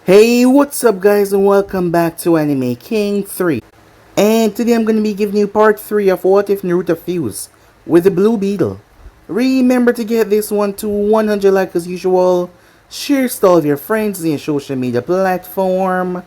Hey, what's up guys and welcome back to Anime King 3. And today I'm going to be giving you part 3 of What If Naruto Fuse with the Blue Beetle. Remember to get this one to 100 likes as usual, share to all of your friends in your social media platform,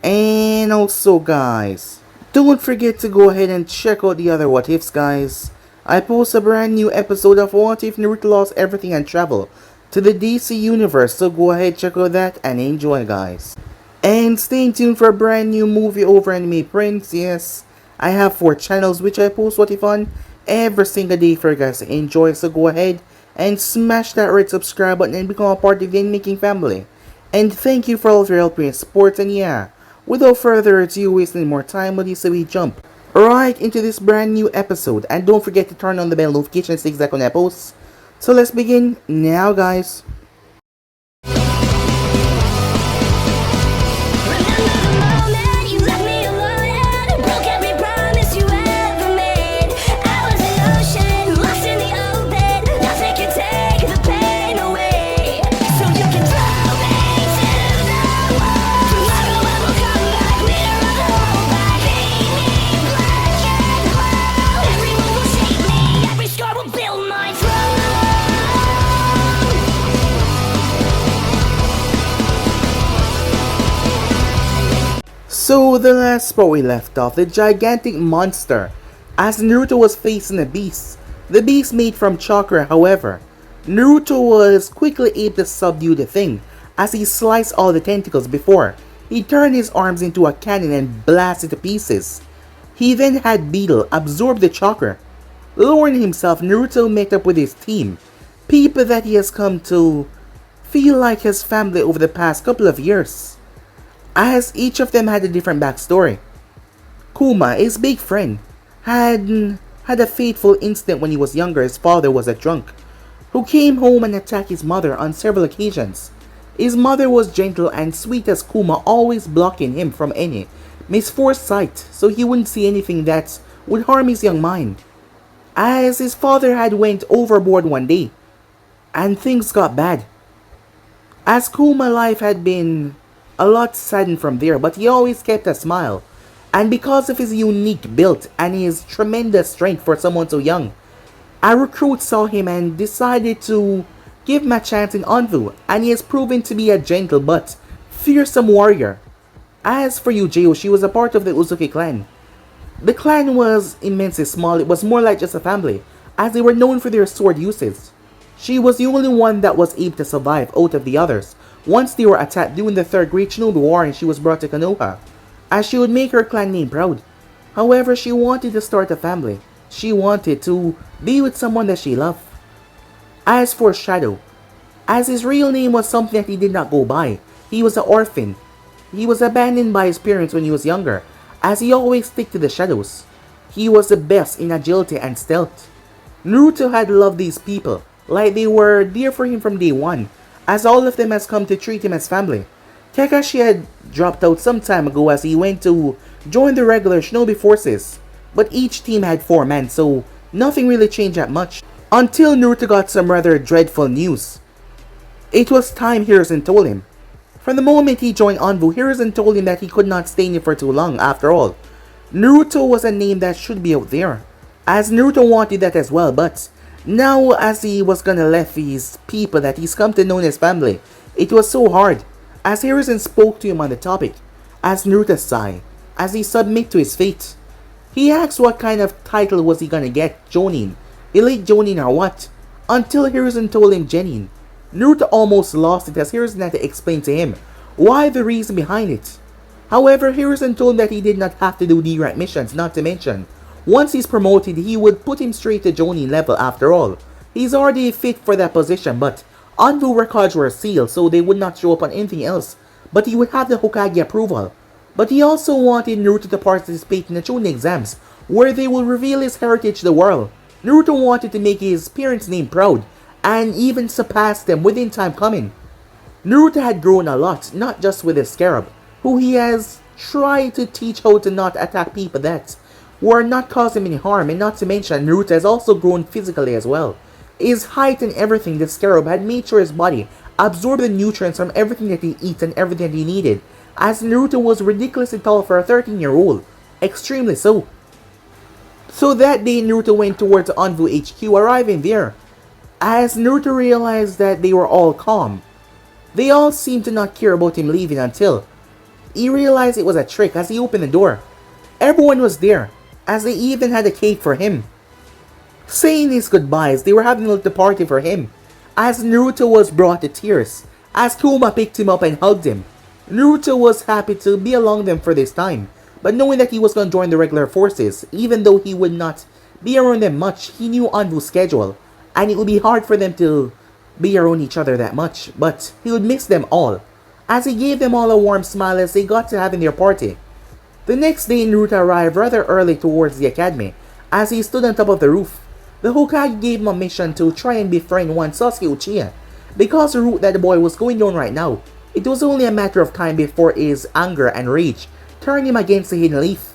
and also guys, don't forget to go ahead and check out the other What Ifs guys. I post a brand new episode of What If Naruto Lost Everything and Travel to the DC Universe, so go ahead, check out that and enjoy guys. And stay tuned for a brand new movie over Anime Prince. Yes, I have 4 channels which I post What If on every single day for you guys to enjoy, so go ahead and smash that red subscribe button and become a part of the Anime King family. And thank you for all of your help and support, and yeah, without further ado, wasting more time with you, so we jump right into this brand new episode. And don't forget to turn on the bell notification so exactly when I post. So let's begin now guys. So the last spot we left off, the gigantic monster, as Naruto was facing a beast. The beast made from chakra, however. Naruto was quickly able to subdue the thing, as he sliced all the tentacles before. He turned his arms into a cannon and blasted to pieces. He then had Beetle absorb the chakra. Lowering himself, Naruto met up with his team, people that he has come to feel like his family over the past couple of years, as each of them had a different backstory. Kuma, his big friend, had a fateful incident when he was younger. His father was a drunk, who came home and attacked his mother on several occasions. His mother was gentle and sweet as Kuma, always blocking him from any misforesight so he wouldn't see anything that would harm his young mind. As his father had went overboard one day, and things got bad. As Kuma life had been a lot saddened from there, but he always kept a smile. And because of his unique build and his tremendous strength for someone so young, a recruit saw him and decided to give him a chance in Anbu, and he has proven to be a gentle but fearsome warrior. As for Yujiro, she was a part of the Uzuki clan. The clan was immensely small. It was more like just a family, as they were known for their sword uses. She was the only one that was able to survive out of the others once they were attacked during the Third Great Shinobi War, and she was brought to Konoha, as she would make her clan name proud. However, she wanted to start a family. She wanted to be with someone that she loved. As for Shadow, as his real name was something that he did not go by, he was an orphan. He was abandoned by his parents when he was younger, as he always stick to the shadows. He was the best in agility and stealth. Naruto had loved these people, like they were dear for him from day one, as all of them has come to treat him as family. Kakashi had dropped out some time ago as he went to join the regular shinobi forces, but each team had 4 men, so nothing really changed that much. Until Naruto got some rather dreadful news. It was time, Hiruzen told him. From the moment he joined Anbu, Hiruzen told him that he could not stay in it for too long. After all, Naruto was a name that should be out there, as Naruto wanted that as well, but now as he was gonna left these people that he's come to know as family, it was so hard. As Hiruzen spoke to him on the topic, as Naruto sighed, as he submit to his fate. He asked what kind of title was he gonna get, Jonin, Elite Jonin or what, until Hiruzen told him Genin. Naruto almost lost it as Hiruzen had to explain to him why the reason behind it. However, Hiruzen told him that he did not have to do the right missions, not to mention, once he's promoted, he would put him straight to Jonin level. After all, he's already fit for that position, but Anbu records were sealed, so they would not show up on anything else, but he would have the Hokage approval. But he also wanted Naruto to participate in the Chunin exams, where they will reveal his heritage to the world. Naruto wanted to make his parents' name proud, and even surpass them within time coming. Naruto had grown a lot, not just with his scarab, who he has tried to teach how to not attack people that were not causing any harm, and not to mention Naruto has also grown physically as well. His height and everything, the scarab had made sure his body absorb the nutrients from everything that he eats and everything that he needed, as Naruto was ridiculously tall for a 13-year-old. Extremely so. So that day, Naruto went towards Anbu HQ, arriving there. As Naruto realized that they were all calm, they all seemed to not care about him leaving until he realized it was a trick as he opened the door. Everyone was there, as they even had a cake for him. Saying his goodbyes, they were having a little party for him, as Naruto was brought to tears, as Kuma picked him up and hugged him. Naruto was happy to be along them for this time, but knowing that he was going to join the regular forces, even though he would not be around them much, he knew Anbu's schedule, and it would be hard for them to be around each other that much, but he would miss them all, as he gave them all a warm smile as they got to having their party. The next day, Naruto arrived rather early towards the academy, as he stood on top of the roof. The Hokage gave him a mission to try and befriend one Sasuke Uchiha. Because the route that the boy was going down right now, it was only a matter of time before his anger and rage turned him against the Hidden Leaf.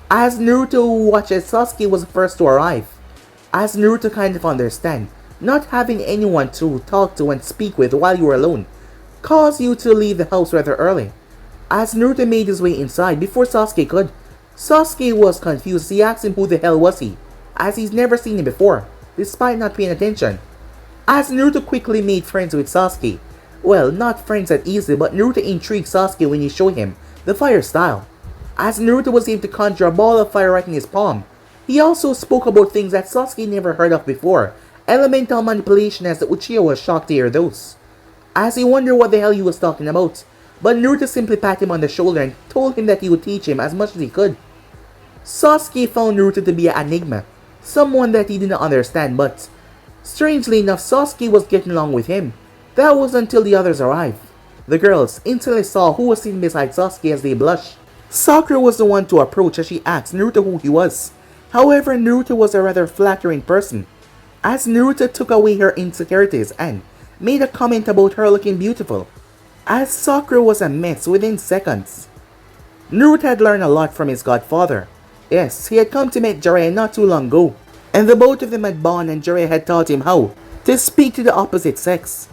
As Naruto watched as Sasuke was the first to arrive, as Naruto kind of understand, not having anyone to talk to and speak with while you were alone caused you to leave the house rather early. As Naruto made his way inside before Sasuke could, Sasuke was confused. He asked him who the hell was he, as he's never seen him before, despite not paying attention. As Naruto quickly made friends with Sasuke, well, not friends that easily, but Naruto intrigued Sasuke when he showed him the fire style. As Naruto was able to conjure a ball of fire right in his palm, he also spoke about things that Sasuke never heard of before, elemental manipulation, as the Uchiha was shocked to hear those. As he wondered what the hell he was talking about, but Naruto simply patted him on the shoulder and told him that he would teach him as much as he could. Sasuke found Naruto to be an enigma, someone that he did not understand, but strangely enough, Sasuke was getting along with him. That was until the others arrived. The girls instantly saw who was sitting beside Sasuke as they blushed. Sakura was the one to approach as she asked Naruto who he was. However, Naruto was a rather flattering person, as Naruto took away her insecurities and made a comment about her looking beautiful, as Sakura was a mess within seconds. Naruto had learned a lot from his godfather. Yes, he had come to meet Jiraiya not too long ago, and the both of them had bonded and Jiraiya had taught him how to speak to the opposite sex.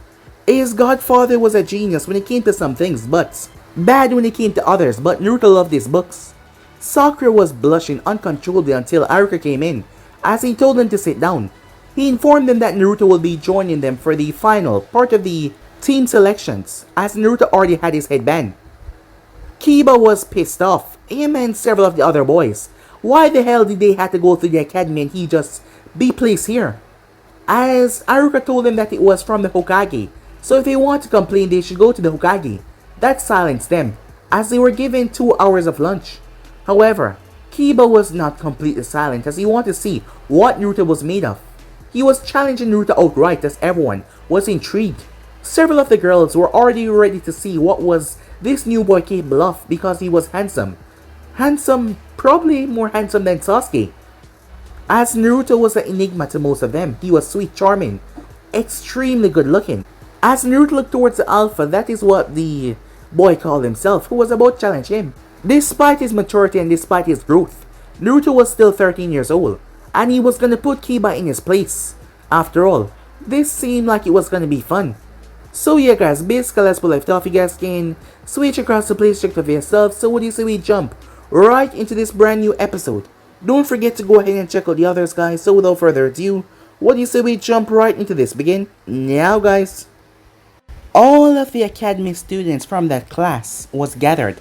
His godfather was a genius when it came to some things, but bad when it came to others, but Naruto loved his books. Sakura was blushing uncontrollably until Haruka came in, as he told them to sit down. He informed them that Naruto will be joining them for the final part of the team selections, as Naruto already had his headband. Kiba was pissed off, him and several of the other boys. Why the hell did they have to go to the academy and he just be placed here? As Haruka told them that it was from the Hokage, so if they want to complain they should go to the Hokage. That silenced them, as they were given 2 hours of lunch. However, Kiba was not completely silent as he wanted to see what Naruto was made of. He was challenging Naruto outright as everyone was intrigued. Several of the girls were already ready to see what was this new boy capable of because he was handsome. Handsome, probably more handsome than Sasuke. As Naruto was an enigma to most of them, he was sweet, charming, extremely good looking. As Naruto looked towards the Alpha, that is what the boy called himself, who was about to challenge him. Despite his maturity and despite his growth, Naruto was still 13 years old, and he was gonna put Kiba in his place. After all, this seemed like it was gonna be fun. So yeah guys, basically that's what left off. You guys can switch across the place, check for yourself. So what do you say we jump right into this brand new episode? Don't forget to go ahead and check out the others guys. So without further ado, what do you say we jump right into this? Begin now guys. All of the academy students from that class was gathered,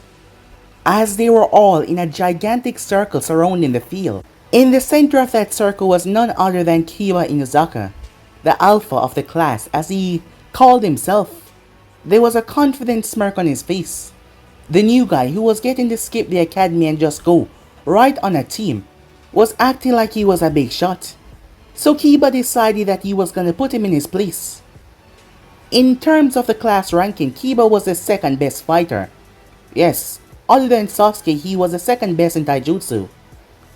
as they were all in a gigantic circle surrounding the field. In the center of that circle was none other than Kiba Inuzaka, the alpha of the class as he called himself. There was a confident smirk on his face. The new guy who was getting to skip the academy and just go right on a team was acting like he was a big shot. So Kiba decided that he was gonna put him in his place. In terms of the class ranking, Kiba was the second best fighter. Yes, other than Sasuke, he was the second best in taijutsu.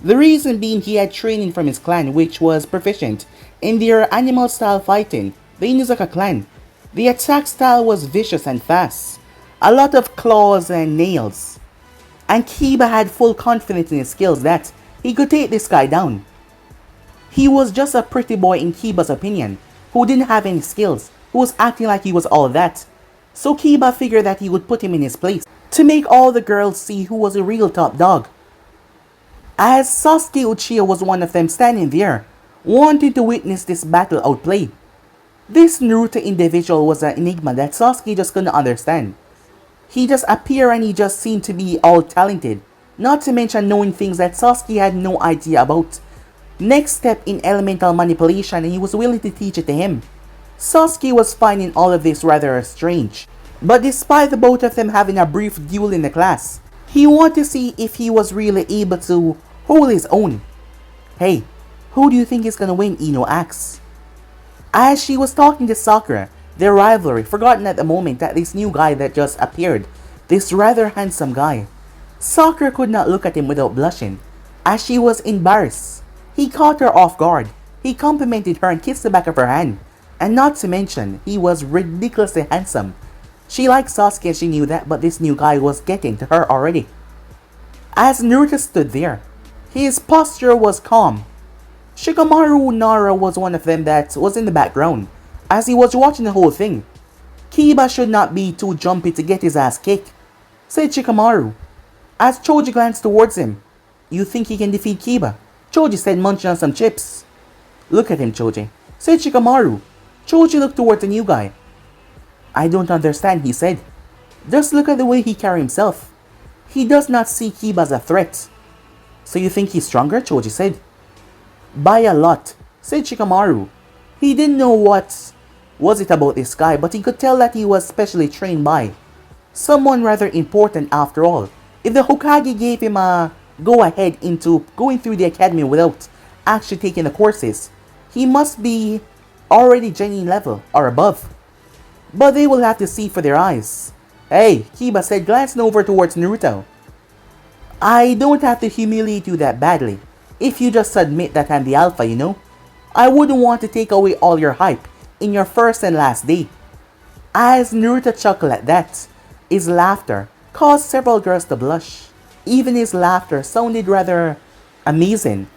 The reason being he had training from his clan which was proficient in their animal style fighting, the Inuzaka clan. The attack style was vicious and fast, a lot of claws and nails. And Kiba had full confidence in his skills that he could take this guy down. He was just a pretty boy in Kiba's opinion, who didn't have any skills, who was acting like he was all that. So Kiba figured that he would put him in his place to make all the girls see who was a real top dog. As Sasuke Uchiha was one of them standing there, wanting to witness this battle outplay. This Naruto individual was an enigma that Sasuke just couldn't understand. He just appeared and he just seemed to be all talented, not to mention knowing things that Sasuke had no idea about. Next step in elemental manipulation, and he was willing to teach it to him. Sasuke was finding all of this rather strange. But despite the both of them having a brief duel in the class, he wanted to see if he was really able to hold his own. Hey, who do you think is gonna win? Ino asks. As she was talking to Sakura, their rivalry, forgotten at the moment that this new guy that just appeared, this rather handsome guy. Sakura could not look at him without blushing, as she was embarrassed. He caught her off guard. He complimented her and kissed the back of her hand. And not to mention, he was ridiculously handsome. She liked Sasuke and she knew that, but this new guy was getting to her already. As Naruto stood there, his posture was calm. Shikamaru Nara was one of them that was in the background, as he was watching the whole thing. Kiba should not be too jumpy to get his ass kicked, said Shikamaru. As Choji glanced towards him, you think he can defeat Kiba? Choji said, munching on some chips. Look at him, Choji, said Shikamaru. Choji looked towards the new guy. I don't understand, he said. Just look at the way he carries himself. He does not see Kiba as a threat. So you think he's stronger? Choji said. By a lot, said Shikamaru. He didn't know what was it about this guy, but he could tell that he was specially trained by someone rather important after all. If the Hokage gave him a go-ahead into going through the academy without actually taking the courses, he must be already genuine level or above. But they will have to see for their eyes. Hey, Kiba said, glancing over towards Naruto. I don't have to humiliate you that badly. If you just admit that I'm the alpha, you know. I wouldn't want to take away all your hype in your first and last day. As Naruto chuckled at that, his laughter caused several girls to blush. Even his laughter sounded rather amazing.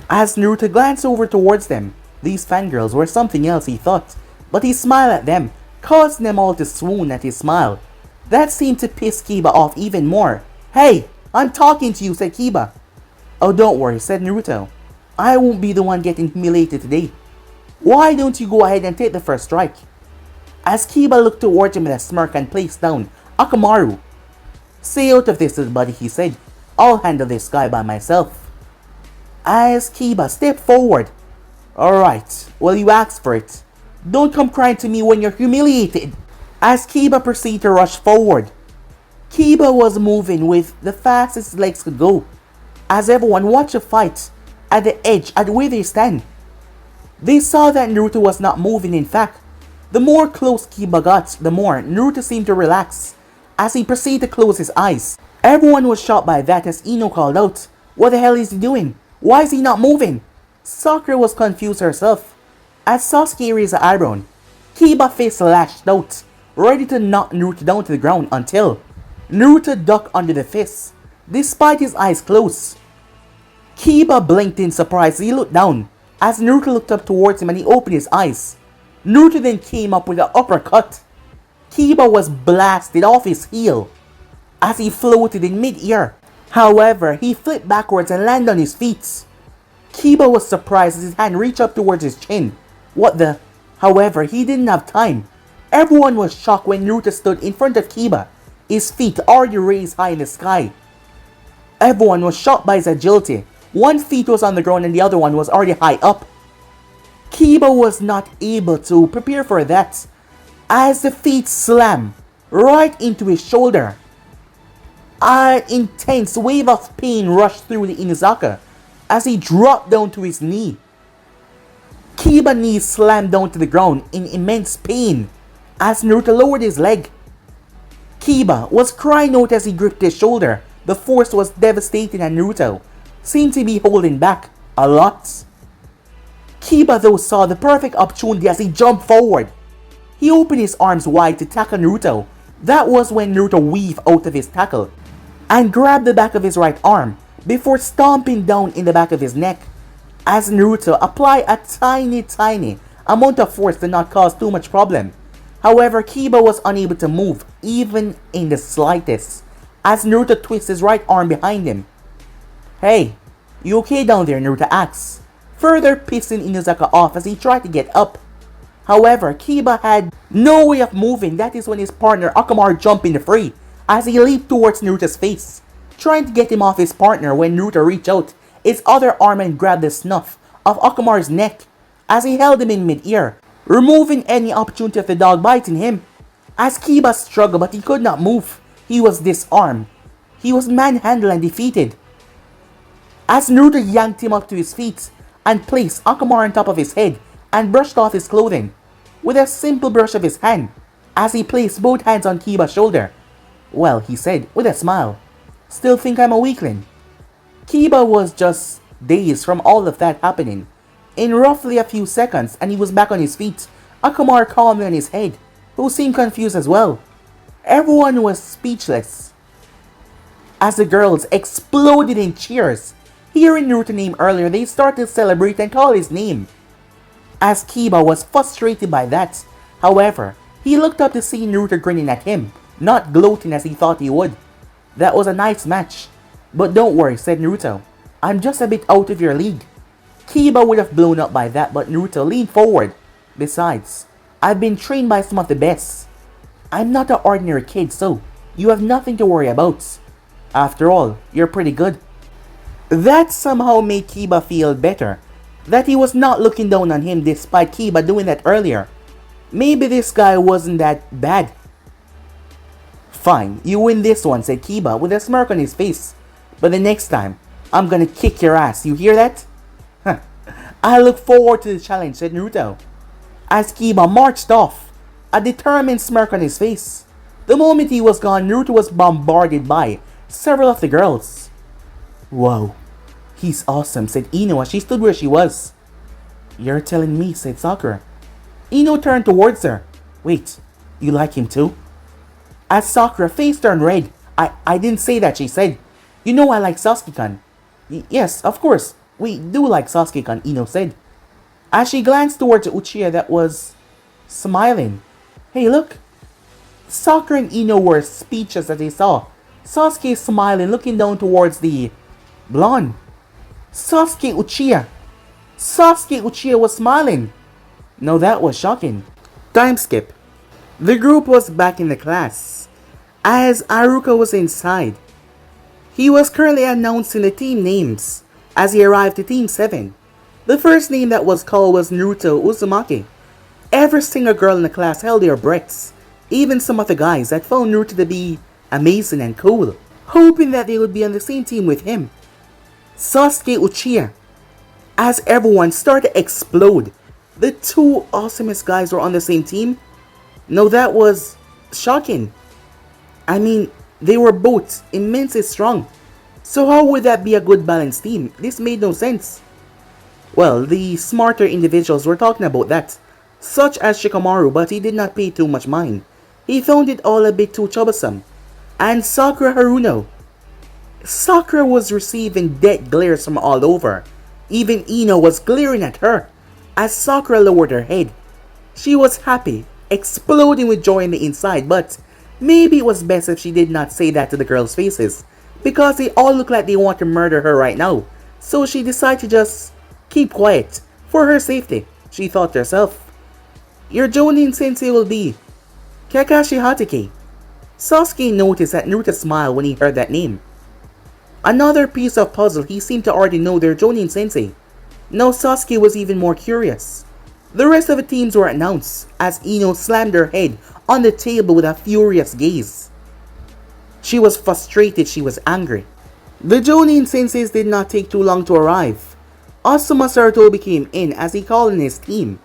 As Naruto glanced over towards them, these fangirls were something else, he thought. But he smiled at them, causing them all to swoon at his smile. That seemed to piss Kiba off even more. Hey, I'm talking to you, said Kiba. Oh, don't worry, said Naruto. I won't be the one getting humiliated today. Why don't you go ahead and take the first strike? As Kiba looked towards him with a smirk and placed down Akamaru. Stay out of this, buddy, he said. I'll handle this guy by myself. As Kiba stepped forward. Alright, well you asked for it. Don't come crying to me when you're humiliated. As Kiba proceeded to rush forward. Kiba was moving with the fastest his legs could go, as everyone watched the fight at the edge at where they stand. They saw that Naruto was not moving. In fact, the more close Kiba got, the more Naruto seemed to relax as he proceeded to close his eyes. Everyone was shocked by that as Ino called out, what the hell is he doing? Why is he not moving? Sakura was confused herself as Sasuke raised an eyebrow. Kiba's face lashed out, ready to knock Naruto down to the ground until Naruto ducked under the fist, despite his eyes closed. Kiba blinked in surprise as he looked down, as Naruto looked up towards him and he opened his eyes. Naruto then came up with an uppercut. Kiba was blasted off his heel as he floated in mid-air. However, he flipped backwards and landed on his feet. Kiba was surprised as his hand reached up towards his chin. What the? However, he didn't have time. Everyone was shocked when Naruto stood in front of Kiba, his feet already raised high in the sky. Everyone was shocked by his agility. One feet was on the ground and the other one was already high up. Kiba was not able to prepare for that, as the feet slammed right into his shoulder. An intense wave of pain rushed through the Inuzaka as he dropped down to his knee. Kiba's knee slammed down to the ground in immense pain as Naruto lowered his leg. Kiba was crying out as he gripped his shoulder. The force was devastating and Naruto seemed to be holding back a lot. Kiba though saw the perfect opportunity as he jumped forward. He opened his arms wide to tackle Naruto. That was when Naruto weaved out of his tackle and grabbed the back of his right arm before stomping down in the back of his neck. As Naruto applied a tiny amount of force to not cause too much problem, However, Kiba was unable to move, even in the slightest, as Naruto twists his right arm behind him. "Hey, you okay down there?" Naruto asks, further pissing Inuzaka off as he tried to get up. However, Kiba had no way of moving. That is when his partner Akamaru jumped in the fray as he leaped towards Naruto's face, trying to get him off his partner. When Naruto reached out his other arm and grabbed the snuff of Akamaru's neck as he held him in mid-air, removing any opportunity of the dog biting him. As Kiba struggled but he could not move, he was disarmed. He was manhandled and defeated. As Naruto yanked him up to his feet and placed Akamaru on top of his head and brushed off his clothing with a simple brush of his hand as he placed both hands on Kiba's shoulder. "Well," he said with a smile, "still think I'm a weakling?" Kiba was just dazed from all of that happening. In roughly a few seconds and he was back on his feet, Akamaru calmly on his head, who seemed confused as well. Everyone was speechless as the girls exploded in cheers. Hearing Naruto's name earlier, they started to celebrate and call his name. As Kiba was frustrated by that, however, he looked up to see Naruto grinning at him, not gloating as he thought he would. "That was a nice match. But don't worry," said Naruto. "I'm just a bit out of your league." Kiba would have blown up by that, but Naruto leaned forward. "Besides, I've been trained by some of the best. I'm not an ordinary kid, so you have nothing to worry about. After all, you're pretty good." That somehow made Kiba feel better, that he was not looking down on him despite Kiba doing that earlier. Maybe this guy wasn't that bad. "Fine, you win this one," said Kiba with a smirk on his face. "But the next time, I'm gonna kick your ass, you hear that?" "Huh. I look forward to the challenge," said Naruto, as Kiba marched off, a determined smirk on his face. The moment he was gone, Naruto was bombarded by several of the girls. "Whoa, he's awesome," said Ino as she stood where she was. "You're telling me," said Sakura. Ino turned towards her. "Wait, you like him too?" As Sakura's face turned red. I didn't say that," she said. "You know I like Sasuke-kun." "Yes, of course, we do like Sasuke-kun," Ino said, as she glanced towards Uchiha that was smiling. "Hey, look." Sakura and Ino were speechless as they saw Sasuke smiling, looking down towards the blonde. Sasuke Uchiha. Sasuke Uchiha was smiling. Now that was shocking. Time skip. The group was back in the class, as Haruka was inside. He was currently announcing the team names as he arrived to Team 7. The first name that was called was Naruto Uzumaki. Every single girl in the class held their breaths, even some of the guys that found Naruto to be amazing and cool, hoping that they would be on the same team with him. Sasuke Uchiha. As everyone started to explode, the two awesomest guys were on the same team. No, that was shocking. I mean, they were both immensely strong. So how would that be a good balanced team? This made no sense. Well, the smarter individuals were talking about that, such as Shikamaru, but he did not pay too much mind. He found it all a bit too troublesome. And Sakura Haruno. Sakura was receiving dead glares from all over. Even Ino was glaring at her as Sakura lowered her head. She was happy, exploding with joy on the inside, but maybe it was best if she did not say that to the girls' faces, because they all look like they want to murder her right now. So she decided to just keep quiet for her safety, she thought to herself. Your Jonin sensei will be Kakashi Hatake. Sasuke noticed that Naruto smiled when he heard that name. Another piece of puzzle, he seemed to already know their Jonin sensei. Now Sasuke was even more curious. The rest of the teams were announced as Ino slammed her head on the table with a furious gaze. She was frustrated, she was angry. The Jonin senseis did not take too long to arrive. Asuma Sarutobi came in as he called in his team,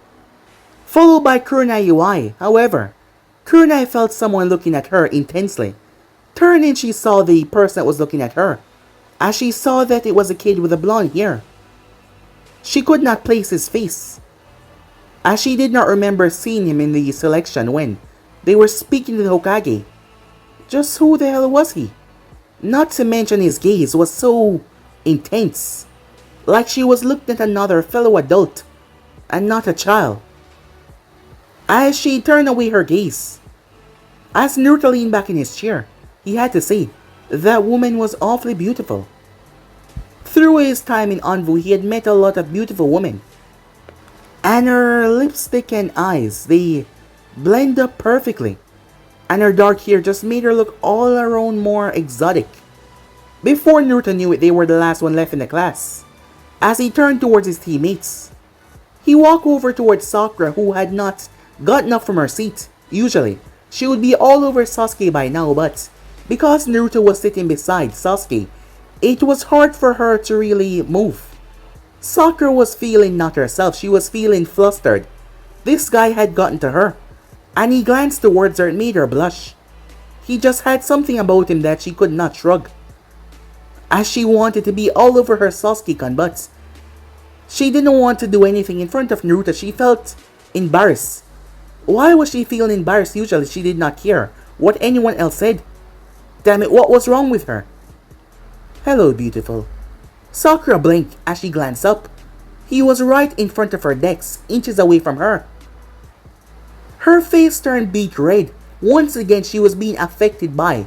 followed by Kurenai Iwai. However, Kurenai felt someone looking at her intensely. Turning, she saw the person that was looking at her, as she saw that it was a kid with a blonde hair. She could not place his face, as she did not remember seeing him in the selection when they were speaking to the Hokage. Just who the hell was he? Not to mention his gaze was so intense, like she was looking at another fellow adult and not a child. as she turned away her gaze. As Naruto leaned back in his chair, he had to say, that woman was awfully beautiful. Through his time in Anbu, he had met a lot of beautiful women. And her lipstick and eyes, they blend up perfectly. And her dark hair just made her look all around more exotic. Before Naruto knew it, they were the last one left in the class. As he turned towards his teammates, he walked over towards Sakura, who had not gotten up from her seat. Usually, she would be all over Sasuke by now, but because Naruto was sitting beside Sasuke, it was hard for her to really move. Sakura was feeling not herself, she was feeling flustered. This guy had gotten to her, and he glanced towards her and made her blush. He just had something about him that she could not shrug. As she wanted to be all over her Sasuke-kun, but she didn't want to do anything in front of Naruto. She felt embarrassed. Why was she feeling embarrassed? Usually she did not care what anyone else said. Damn it, what was wrong with her? Hello, beautiful. Sakura blinked as she glanced up. He was right in front of her desk, inches away from her. Her face turned beet red. Once again, she was being affected by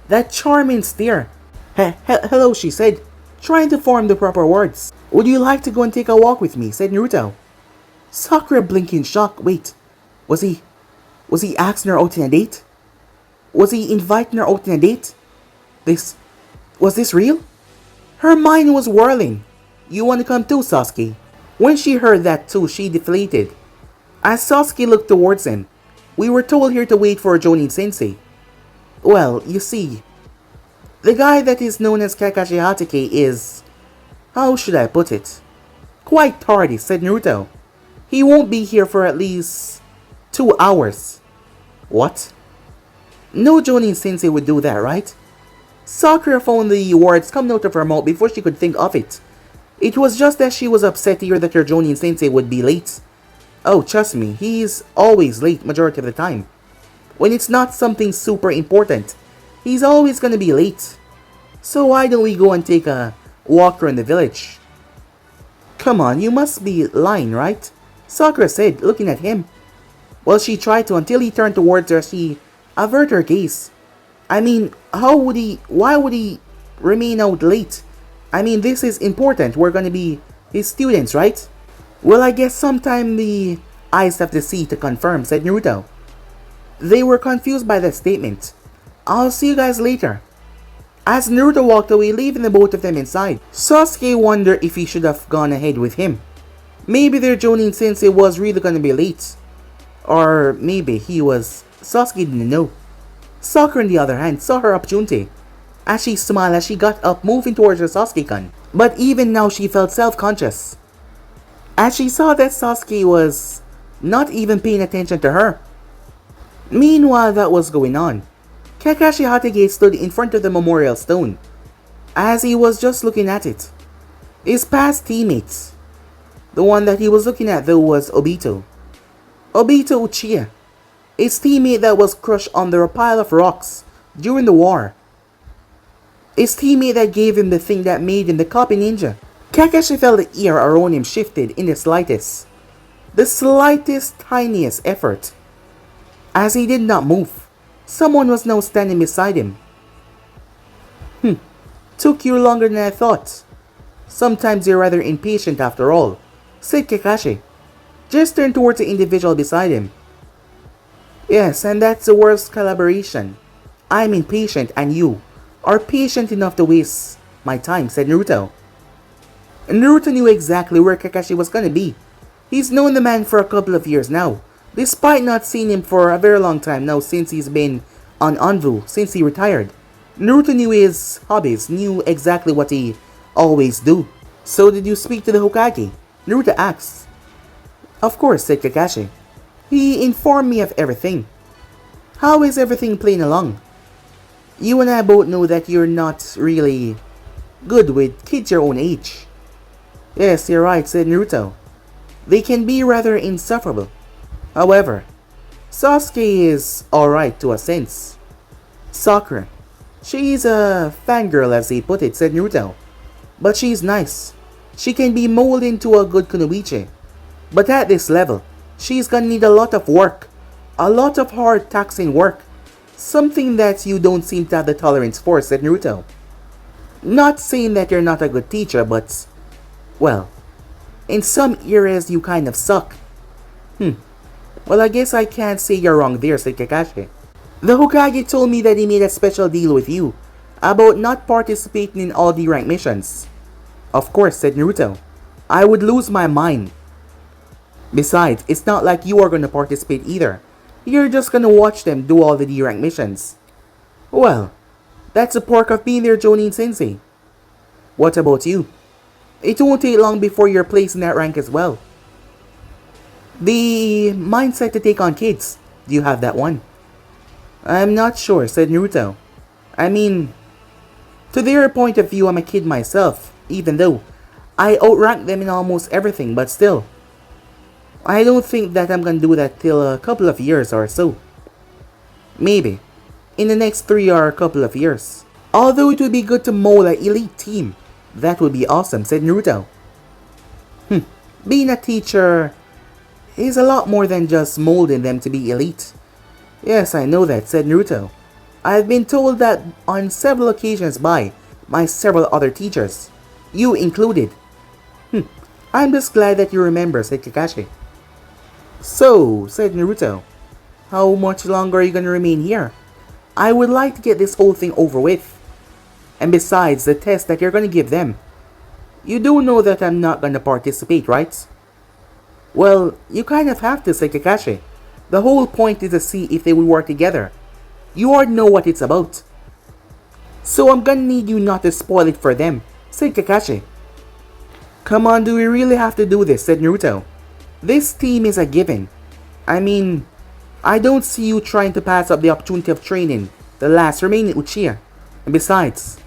that charming stare. Hello, she said, trying to form the proper words. Would you like to go and take a walk with me? Said Naruto. Sakura blinked in shock. Wait, was he asking her out on a date? Was he inviting her out on a date? Was this real? Her mind was whirling. You want to come too, Sasuke? When she heard that too, she deflated. As Sasuke looked towards him, we were told here to wait for Jonin Sensei. Well, you see, the guy that is known as Kakashi Hatake is, how should I put it, quite tardy, said Naruto. He won't be here for at least 2 hours. What? No Jonin Sensei would do that, right? Sakura found the words coming out of her mouth before she could think of it. It was just that she was upset to hear that her Jonin Sensei would be late. Oh, trust me, he's always late majority of the time. When it's not something super important, he's always gonna be late. So why don't we go and take a walk around the village? Come on, you must be lying, right? Sakura said, looking at him. Well, she tried to until he turned towards her. She averted her gaze. I mean, why would he remain out late? I mean, this is important. We're gonna be his students, right? Well, I guess sometime the eyes have to see to confirm, said Naruto. They were confused by that statement. I'll see you guys later. As Naruto walked away, leaving the both of them inside, Sasuke wondered if he should have gone ahead with him. Maybe their Jonin Sensei was really gonna be late. Or maybe Sasuke didn't know. Sakura, on the other hand, saw her opportunity. As she smiled as she got up, moving towards her Sasuke-kun. But even now she felt self-conscious. As she saw that Sasuke was not even paying attention to her. Meanwhile, that was going on. Kakashi Hatake stood in front of the memorial stone. As he was just looking at it, his past teammates. The one that he was looking at though was Obito. Obito Uchiha. His teammate that was crushed under a pile of rocks during the war. His teammate that gave him the thing that made him the copy ninja. Kakashi felt the air around him shifted in the slightest tiniest effort. As he did not move, someone was now standing beside him. Took you longer than I thought. Sometimes you're rather impatient after all, said Kakashi. Just turned towards the individual beside him. Yes, and that's the worst collaboration. I'm impatient and you are patient enough to waste my time, said Naruto. Naruto knew exactly where Kakashi was gonna be. He's known the man for a couple of years now, despite not seeing him for a very long time now since he's been on Anbu, since he retired. Naruto knew his hobbies, knew exactly what he always do. So did you speak to the Hokage? Naruto asked. Of course, said Kakashi. He informed me of everything. How is everything playing along? You and I both know that you're not really good with kids your own age. Yes, you're right, said Naruto. They can be rather insufferable. However, Sasuke is alright to a sense. Sakura. She's a fangirl as he put it, said Naruto. But she's nice. She can be molded into a good kunoichi. But at this level, She's gonna need a lot of work. A lot of hard taxing work. Something that you don't seem to have the tolerance for, said Naruto. Not saying that you're not a good teacher, but, well, in some areas you kind of suck. Well, I guess I can't say you're wrong there, said Kakashi. The Hokage told me that he made a special deal with you about not participating in all the rank missions. Of course, said Naruto. I would lose my mind. Besides, it's not like you are going to participate either. You're just going to watch them do all the D-rank missions. Well, that's a perk of being their Jonin Sensei. What about you? It won't take long before you're placed in that rank as well. The mindset to take on kids. Do you have that one? I'm not sure, said Naruto. I mean, to their point of view, I'm a kid myself, even though I outrank them in almost everything, but still. I don't think that I'm gonna do that till a couple of years or so. Maybe. In the next 3 or a couple of years. Although it would be good to mold an elite team. That would be awesome, said Naruto. Being a teacher is a lot more than just molding them to be elite. Yes, I know that, said Naruto. I've been told that on several occasions by my several other teachers. You included. I'm just glad that you remember, said Kakashi. So, said Naruto, how much longer are you gonna remain here? I would like to get this whole thing over with. And besides the test that you're gonna give them, you do know that I'm not gonna participate, right? Well, you kind of have to, said Kakashi. The whole point is to see if they will work together. You already know what it's about. So I'm gonna need you not to spoil it for them, said Kakashi. Come on, do we really have to do this, said Naruto. This team is a given. I mean, I don't see you trying to pass up the opportunity of training the last remaining Uchiha. And besides,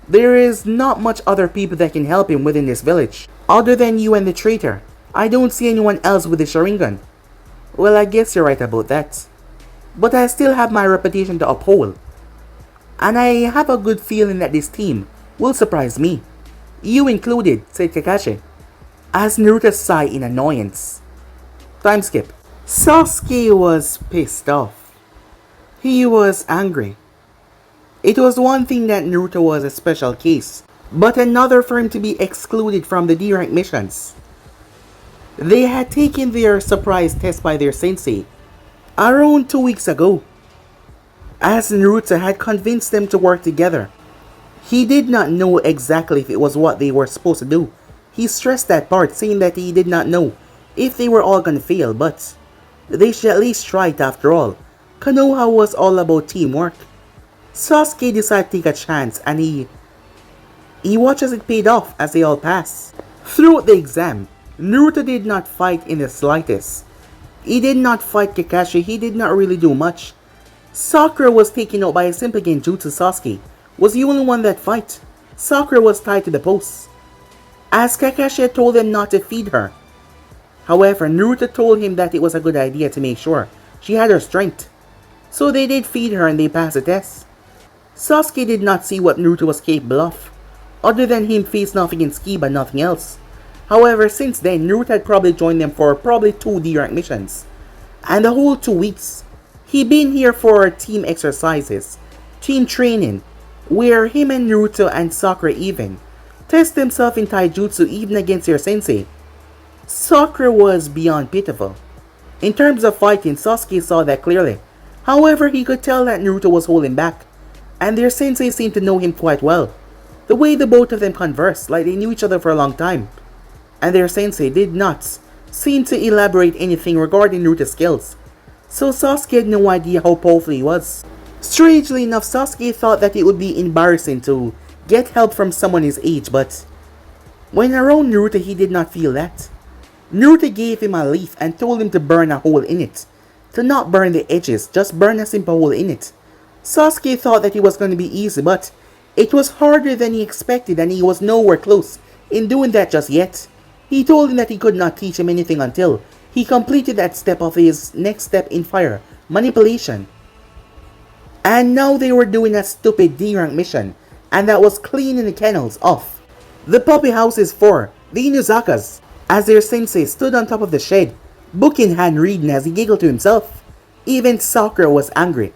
there is not much other people that can help him within this village. Other than you and the traitor, I don't see anyone else with a Sharingan. Well, I guess you're right about that. But I still have my reputation to uphold. And I have a good feeling that this team will surprise me. You included, said Kakashi, as Naruto sighed in annoyance. Time skip. Sasuke was pissed off. He was angry. It was one thing that Naruto was a special case, but another for him to be excluded from the D-rank missions. They had taken their surprise test by their sensei around 2 weeks ago, as Naruto had convinced them to work together. He did not know exactly if it was what they were supposed to do. He stressed that part, saying that he did not know if they were all gonna fail, but they should at least try it after all. Konoha was all about teamwork. Sasuke decided to take a chance, and he watched as it paid off as they all passed. Throughout the exam, Naruto did not fight in the slightest. He did not fight Kakashi, he did not really do much. Sakura was taken out by a simple genjutsu. Sasuke was the only one that fight. Sakura was tied to the post, as Kakashi had told them not to feed her. However, Naruto told him that it was a good idea to make sure she had her strength. So they did feed her and they passed the test. Sasuke did not see what Naruto was capable of, other than him facing off against Kiba, nothing else. However, since then, Naruto had probably joined them for probably 2 D-rank missions. And the whole 2 weeks, he'd been here for team exercises, team training, where him and Naruto and Sakura even test themselves in taijutsu even against their sensei. Sakura was beyond pitiful. In terms of fighting, Sasuke saw that clearly. However, he could tell that Naruto was holding back, and their sensei seemed to know him quite well. The way the both of them conversed, like they knew each other for a long time. And their sensei did not seem to elaborate anything regarding Naruto's skills. So Sasuke had no idea how powerful he was. Strangely enough, Sasuke thought that it would be embarrassing to get help from someone his age, but when around Naruto, he did not feel that. Naruto gave him a leaf and told him to burn a hole in it. To not burn the edges, just burn a simple hole in it. Sasuke thought that it was going to be easy, but it was harder than he expected, and he was nowhere close in doing that just yet. He told him that he could not teach him anything until he completed that step of his next step in fire, manipulation. And now they were doing a stupid D-rank mission, and that was cleaning the kennels off the puppy houses for the Inuzakas. As their sensei stood on top of the shed, book in hand reading as he giggled to himself. Even Sakura was angry,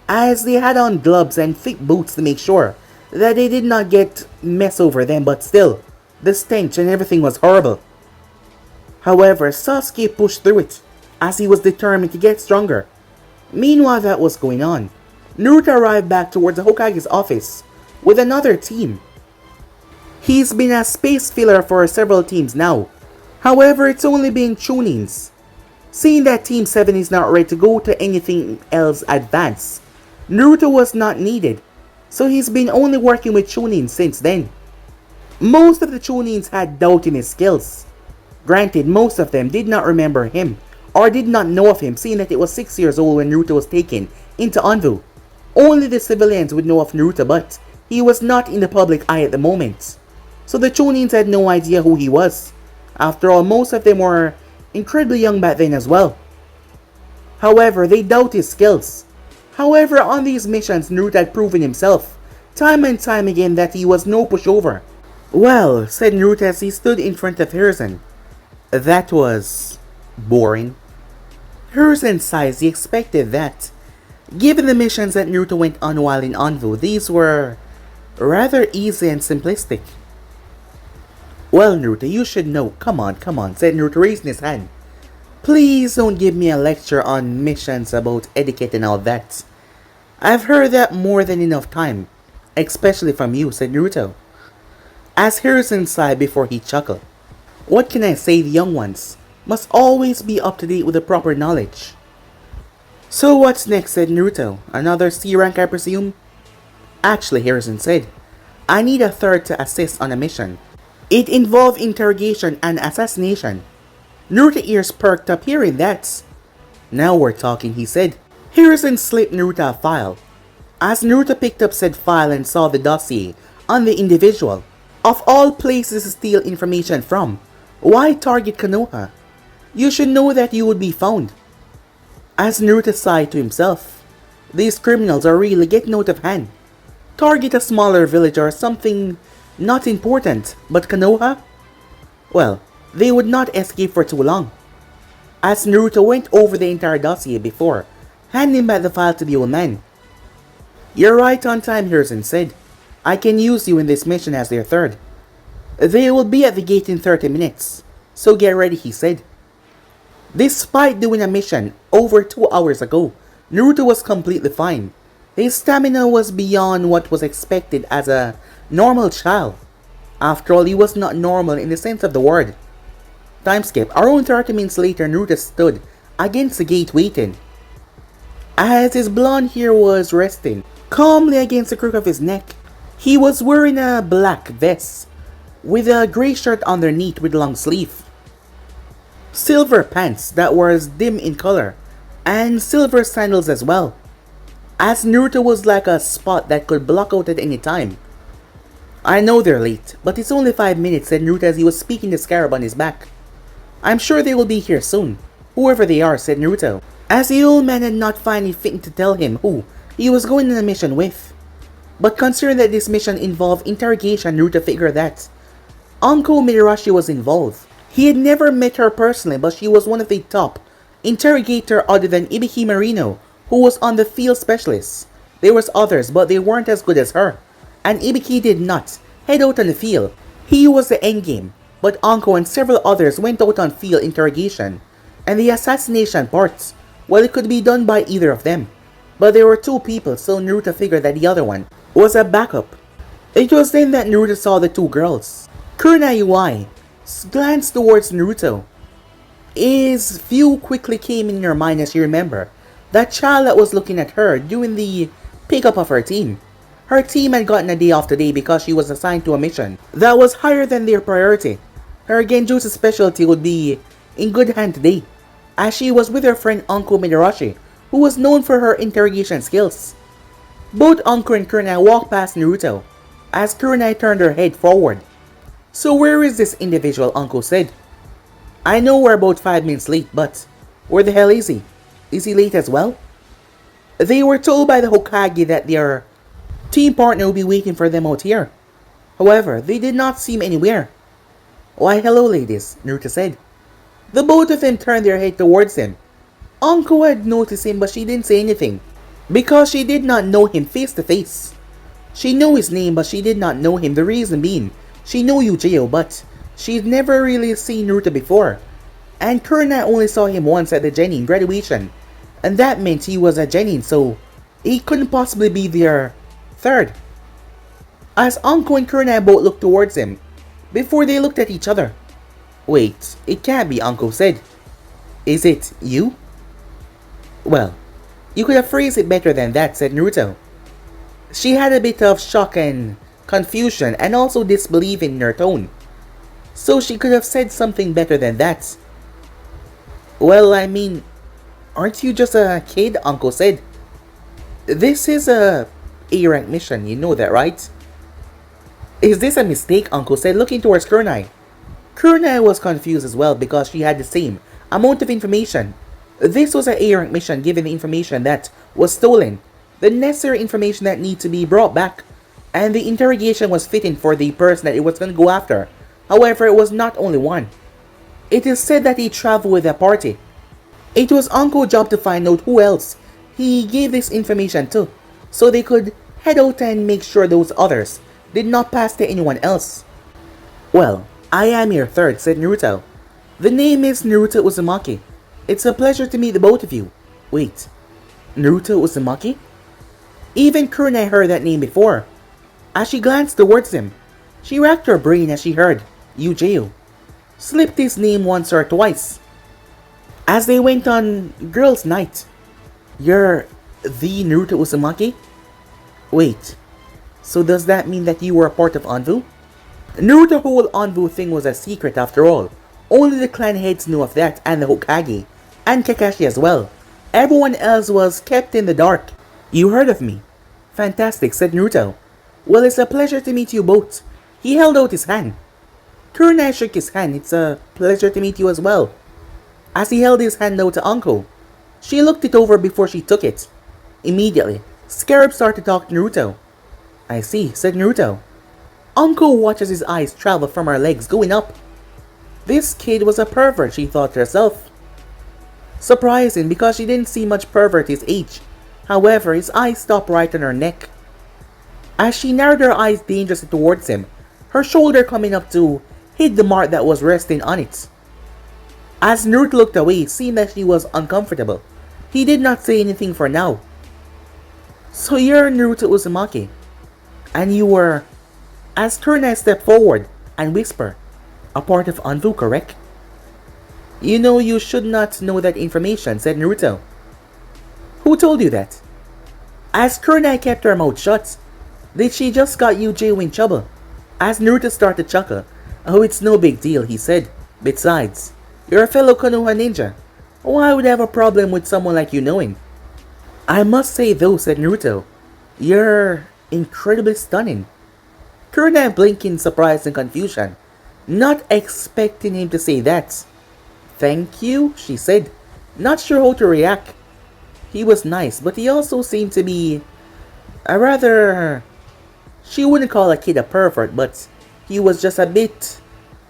as they had on gloves and thick boots to make sure that they did not get mess over them, but still, the stench and everything was horrible. However, Sasuke pushed through it, as he was determined to get stronger. Meanwhile that was going on, Naruto arrived back towards the Hokage's office with another team. He's been a space filler for several teams now. However, it's only been tunings. Seeing that Team 7 is not ready to go to anything else advanced, Naruto was not needed, so he's been only working with tunings since then. Most of the tunings had doubt in his skills. Granted, most of them did not remember him, or did not know of him, seeing that it was 6 years old when Naruto was taken into Anbu. Only the civilians would know of Naruto, but he was not in the public eye at the moment. So the tunings had no idea who he was. After all, most of them were incredibly young back then as well. However, they doubt his skills. However, on these missions, Naruto had proven himself, time and time again, that he was no pushover. Well, said Naruto as he stood in front of Hiruzen. That was boring. Hiruzen sighed, he expected that. Given the missions that Naruto went on while in Anbu, these were rather easy and simplistic. Well, Naruto, you should know. Come on, said Naruto, raising his hand. Please don't give me a lecture on missions about etiquette and all that. I've heard that more than enough time, especially from you, said Naruto, as Hiruzen sighed before he chuckled. What can I say, the young ones must always be up to date with the proper knowledge. So what's next, said Naruto. Another C rank, I presume? Actually, Hiruzen said, I need a third to assist on a mission. It involved interrogation and assassination. Naruto's ears perked up hearing that. Now we're talking, he said. Hiruzen slipped Naruto a file. As Naruto picked up said file and saw the dossier on the individual, of all places to steal information from, why target Konoha? You should know that you would be found. As Naruto sighed to himself, these criminals are really getting out of hand. Target a smaller village or something not important, but Konoha? Well, they would not escape for too long. As Naruto went over the entire dossier before handing back the file to the old man. You're right on time, Hiruzen said. I can use you in this mission as their third. They will be at the gate in 30 minutes, so get ready, he said. Despite doing a mission over 2 hours ago, Naruto was completely fine. His stamina was beyond what was expected as a normal child. After all, he was not normal in the sense of the word. Time skip. Around 30 minutes later, Naruto stood against the gate waiting. As his blonde hair was resting calmly against the crook of his neck, he was wearing a black vest with a grey shirt underneath with long sleeve, silver pants that was dim in color, and silver sandals as well. As Naruto was like a spot that could block out at any time. I know they're late, but it's only 5 minutes, said Naruto as he was speaking to Scarab on his back. I'm sure they will be here soon, whoever they are, said Naruto, as the old man had not found it fitting to tell him who he was going on a mission with. But considering that this mission involved interrogation, Naruto figured that Anko Midarashi was involved. He had never met her personally, but she was one of the top interrogator other than Ibiki Marino, who was on the field specialist. There was others, but they weren't as good as her, and Ibiki did not head out on the field. He was the endgame, but Anko and several others went out on field interrogation, and the assassination parts, well, it could be done by either of them. But there were 2 people, so Naruto figured that the other one was a backup. It was then that Naruto saw the 2 girls. Kurenai Iwai glanced towards Naruto. His view quickly came in your mind as you remember that child that was looking at her during the pickup of her team. Her team had gotten a day off today because she was assigned to a mission that was higher than their priority. Her Genjutsu specialty would be in good hand today, as she was with her friend Anko Midarashi, who was known for her interrogation skills. Both Anko and Kurenai walked past Naruto, as Kurenai turned her head forward. So where is this individual, Anko said. I know we're about 5 minutes late, but where the hell is he? Is he late as well? They were told by the Hokage that their team partner would be waiting for them out here. However, they did not seem anywhere. Why hello ladies, Naruto said. The both of them turned their head towards him. Anko had noticed him, but she didn't say anything, because she did not know him face to face. She knew his name, but she did not know him, the reason being, she knew Eugeo, but she'd never really seen Naruto before. And Kurna only saw him once at the Genin graduation, and that meant he was a Genin, so he couldn't possibly be their third. As Anko and Kurna both looked towards him, before they looked at each other. Wait, it can't be, Anko said. Is it you? Well, you could have phrased it better than that, said Naruto. She had a bit of shock and confusion and also disbelief in her tone, so she could have said something better than that. Well, I mean, aren't you just a kid? Uncle said. This is a A-rank mission, you know that, right? Is this a mistake? Uncle said, looking towards Kurnai. Kurnai was confused as well because she had the same amount of information. This was an A-rank mission given the information that was stolen, the necessary information that needed to be brought back, and the interrogation was fitting for the person that it was going to go after. However, it was not only one. It is said that he traveled with a party. It was Uncle's job to find out who else he gave this information to, so they could head out and make sure those others did not pass to anyone else. Well, I am your third, said Naruto. The name is Naruto Uzumaki. It's a pleasure to meet the both of you. Wait, Naruto Uzumaki? Even Kurna heard that name before. As she glanced towards him, she racked her brain as she heard Eugeo. Slipped his name once or twice. As they went on girls' night. You're the Naruto Uzumaki? Wait, so does that mean that you were a part of Anbu? Naruto's whole Anbu thing was a secret after all. Only the clan heads knew of that, and the Hokage, and Kakashi as well. Everyone else was kept in the dark. You heard of me? Fantastic, said Naruto. Well, it's a pleasure to meet you both. He held out his hand. Kurna shook his hand. It's a pleasure to meet you as well. As he held his hand out to Anko, she looked it over before she took it. Immediately, Scarab started to talk to Naruto. I see, said Naruto. Anko watches his eyes travel from her legs going up. This kid was a pervert, she thought to herself. Surprising because she didn't see much pervert his age. However, his eyes stopped right on her neck. As she narrowed her eyes dangerously towards him, her shoulder coming up to hid the mark that was resting on it. As Naruto looked away, seeing that she was uncomfortable, he did not say anything for now. So you're Naruto Uzumaki, and you were, as Kurna stepped forward and whispered, a part of Anbu, correct? You know you should not know that information, said Naruto. Who told you that? As Kurna kept her mouth shut, did she just got Eugeo in trouble? As Naruto started to chuckle, oh, it's no big deal, he said. Besides, you're a fellow Konoha ninja. Why would I have a problem with someone like you knowing? I must say though, said Naruto, you're incredibly stunning. Kurna blinked in surprise and confusion, not expecting him to say that. Thank you, she said, not sure how to react. He was nice, but he also seemed to be a rather... She wouldn't call a kid a pervert, but he was just a bit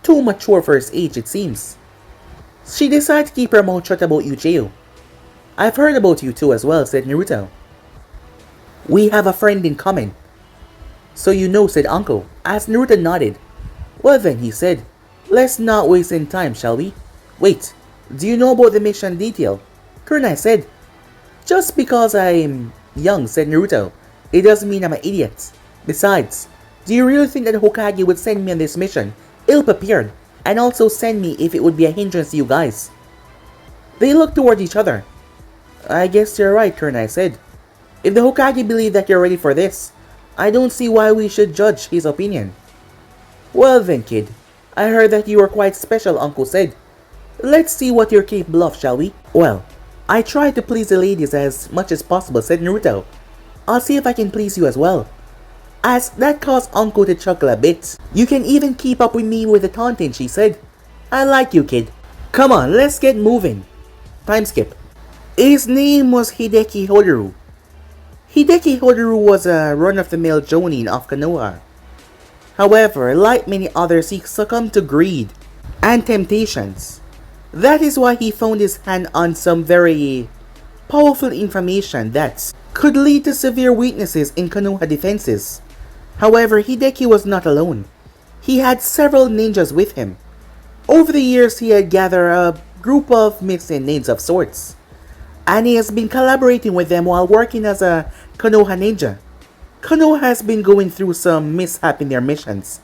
too mature for his age, it seems. She decided to keep her mouth shut about Eugeo. I've heard about you too as well, said Naruto. We have a friend in common. So you know, said Uncle, as Naruto nodded. Well then, he said, let's not waste any time, shall we? Wait, do you know about the mission detail? Kurna said. Just because I'm young, said Naruto, it doesn't mean I'm an idiot. Besides, do you really think that Hokage would send me on this mission, ill-prepared, and also send me if it would be a hindrance to you guys? They looked toward each other. I guess you're right, Kurna said. If the Hokage believed that you're ready for this, I don't see why we should judge his opinion. Well then, kid, I heard that you were quite special, Uncle said. Let's see what you're capable of, shall we? Well, I try to please the ladies as much as possible, said Naruto. I'll see if I can please you as well. As that caused Uncle to chuckle a bit. You can even keep up with me with the taunting, she said. I like you, kid. Come on, let's get moving. Time skip. His name was Hideki Hodoru. Hideki Hodoru was a run-of-the-mill jonin of Konoha. However, like many others, he succumbed to greed and temptations. That is why he found his hand on some very powerful information that could lead to severe weaknesses in Konoha defenses. However, Hideki was not alone. He had several ninjas with him. Over the years, he had gathered a group of missing names of sorts, and he has been collaborating with them while working as a Konoha ninja. Konoha has been going through some mishap in their missions,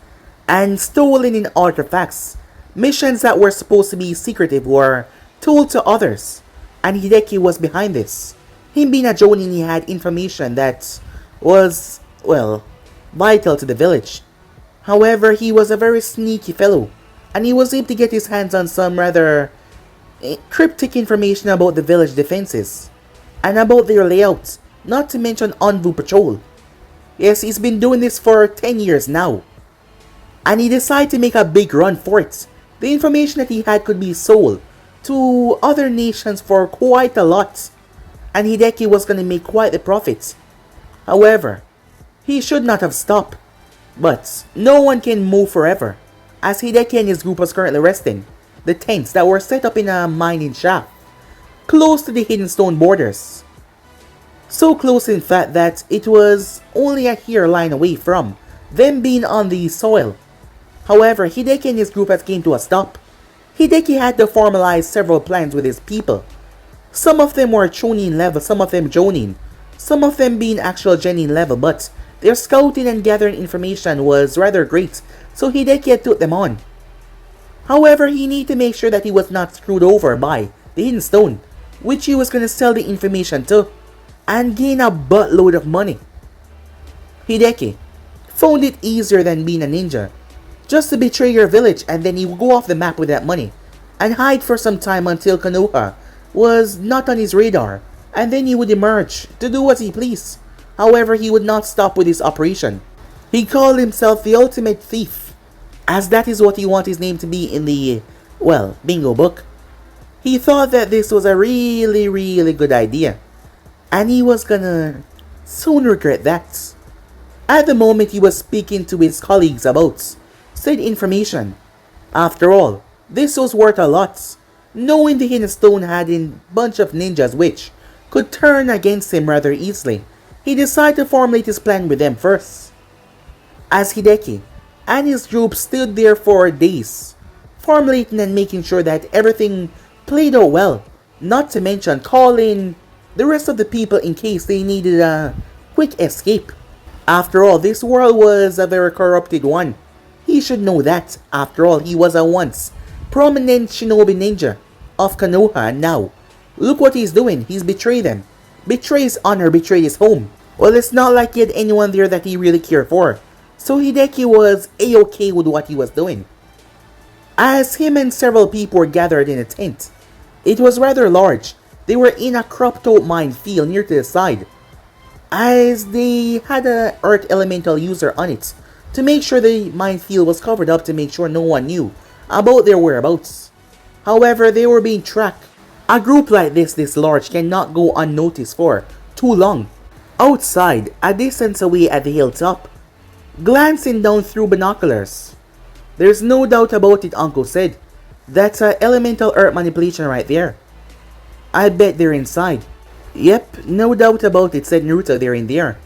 and stolen in artifacts. Missions that were supposed to be secretive were told to others, and Hideki was behind this. Him being a Jonin, he had information that was, well, vital to the village. However, he was a very sneaky fellow, and he was able to get his hands on some rather cryptic information about the village defenses, and about their layout, not to mention Anbu patrol. Yes, he's been doing this for 10 years now, and he decided to make a big run for it. The information that he had could be sold to other nations for quite a lot, and Hideki was going to make quite the profit. However, he should not have stopped. But no one can move forever, as Hideki and his group was currently resting. The tents that were set up in a mining shaft, close to the hidden stone borders. So close in fact that it was only a hair line away from them being on the soil. However, Hideki and his group had came to a stop. Hideki had to formalize several plans with his people. Some of them were Chunin level, some of them Jonin, some of them being actual Genin level, but their scouting and gathering information was rather great, so Hideki had took them on. However, he needed to make sure that he was not screwed over by the hidden stone, which he was going to sell the information to, and gain a buttload of money. Hideki found it easier than being a ninja, just to betray your village and then he would go off the map with that money, and hide for some time until Konoha was not on his radar, and then he would emerge to do as he pleased. However, he would not stop with his operation. He called himself the ultimate thief, as that is what he wanted his name to be in the, well, bingo book. He thought that this was a really good idea, and he was gonna soon regret that. At the moment, he was speaking to his colleagues about said information. After all, this was worth a lot, knowing the hidden stone had a bunch of ninjas which could turn against him rather easily. He decided to formulate his plan with them first. As Hideki and his group stood there for days, formulating and making sure that everything played out well, not to mention calling the rest of the people in case they needed a quick escape. After all, this world was a very corrupted one. He should know that. After all, he was a once prominent shinobi ninja of Konoha, and now look what he's doing. He's betrayed them. Betrayed his honor, betrayed his home. Well, it's not like he had anyone there that he really cared for. So Hideki was a-okay with what he was doing. As him and several people were gathered in a tent, it was rather large. They were in a cropped out mine field near to the side, as they had a earth elemental user on it to make sure the minefield was covered up to make sure no one knew about their whereabouts. However, they were being tracked. A group like this large cannot go unnoticed for too long. Outside, a distance away at the hilltop, glancing down through binoculars. There's no doubt about it, Uncle said. That's a elemental earth manipulation right there. I bet they're inside. Yep, no doubt about it, said Naruto, they're in there.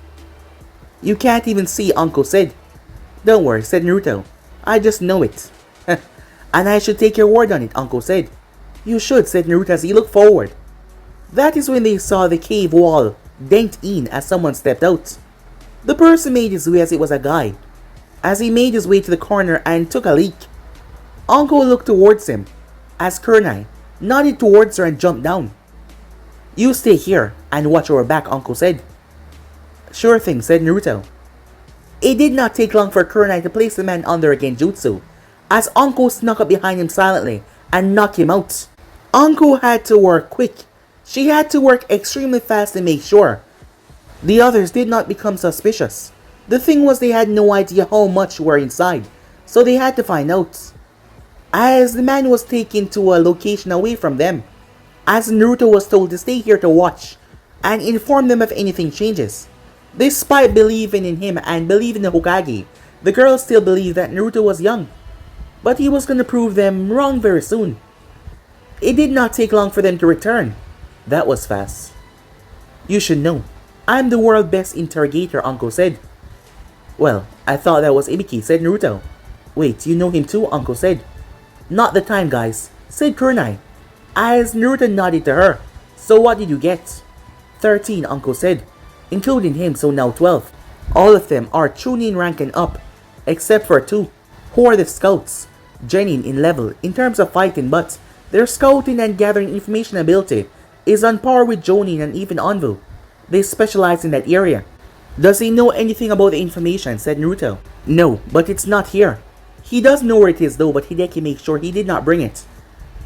You can't even see, Uncle said. Don't worry, said Naruto. I just know it. And I should take your word on it, Uncle said. You should, said Naruto as he looked forward. That is when they saw the cave wall dent in as someone stepped out. The person made his way as it was a guy, as he made his way to the corner and took a leak. Uncle looked towards him, as Kurnai nodded towards her and jumped down. You stay here and watch our back, Uncle said. Sure thing, said Naruto. It did not take long for Kurnai to place the man under a genjutsu, as Uncle snuck up behind him silently and knocked him out. Uncle had to work quick. She had to work extremely fast to make sure the others did not become suspicious. The thing was, they had no idea how much were inside, so they had to find out. As the man was taken to a location away from them, as Naruto was told to stay here to watch and inform them if anything changes. Despite believing in him and believing in the Hokage, the girls still believed that Naruto was young, but he was going to prove them wrong very soon. It did not take long for them to return. That was fast. You should know. I'm the world's best interrogator, Uncle said. Well, I thought that was Ibiki, said Naruto. Wait, you know him too, Uncle said. Not the time, guys, said Kunai. As Naruto nodded to her. So what did you get? 13, Uncle said. Including him, so now 12. All of them are Chunin rank and up. Except for 2, who are the scouts. Genin in level in terms of fighting, but their scouting and gathering information ability is on par with Jonin and even Anbu. They specialize in that area. Does he know anything about the information, said Naruto. No, but it's not here. He does know where it is though, but Hideki makes sure he did not bring it.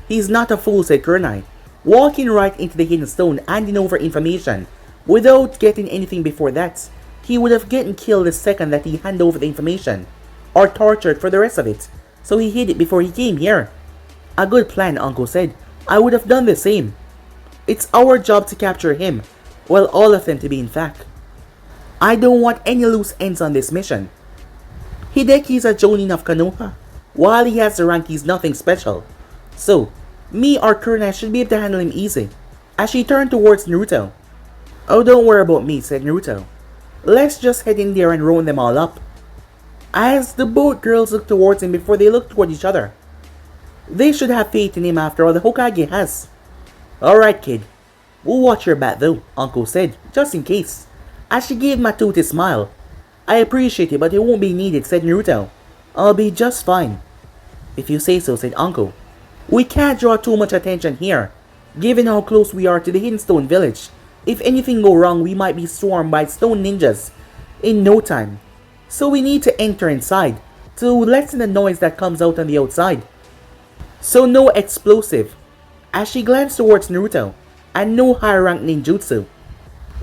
He's not a fool, said Kunai, walking right into the hidden stone, handing over information. Without getting anything before that, he would have gotten killed the second that he handed over the information, or tortured for the rest of it, so he hid it before he came here. A good plan, Uncle said. I would have done the same. It's our job to capture him, well, all of them to be in fact. I don't want any loose ends on this mission. Hideki's a Jonin of Konoha. While he has the rank, he's nothing special. So, me or Kunai should be able to handle him easy. As she turned towards Naruto. Oh, don't worry about me, said Naruto. Let's just head in there and round them all up. As the both girls looked towards him before they looked toward each other. They should have faith in him after all the Hokage has. Alright, kid. We'll watch your back though, Uncle said, just in case. As she gave Matute a smile. I appreciate it, but it won't be needed, said Naruto. I'll be just fine. If you say so, said Uncle. We can't draw too much attention here, given how close we are to the Hidden Stone Village. If anything go wrong, we might be swarmed by stone ninjas in no time. So we need to enter inside to lessen the noise that comes out on the outside. So no explosive. As she glanced towards Naruto, and no higher rank ninjutsu.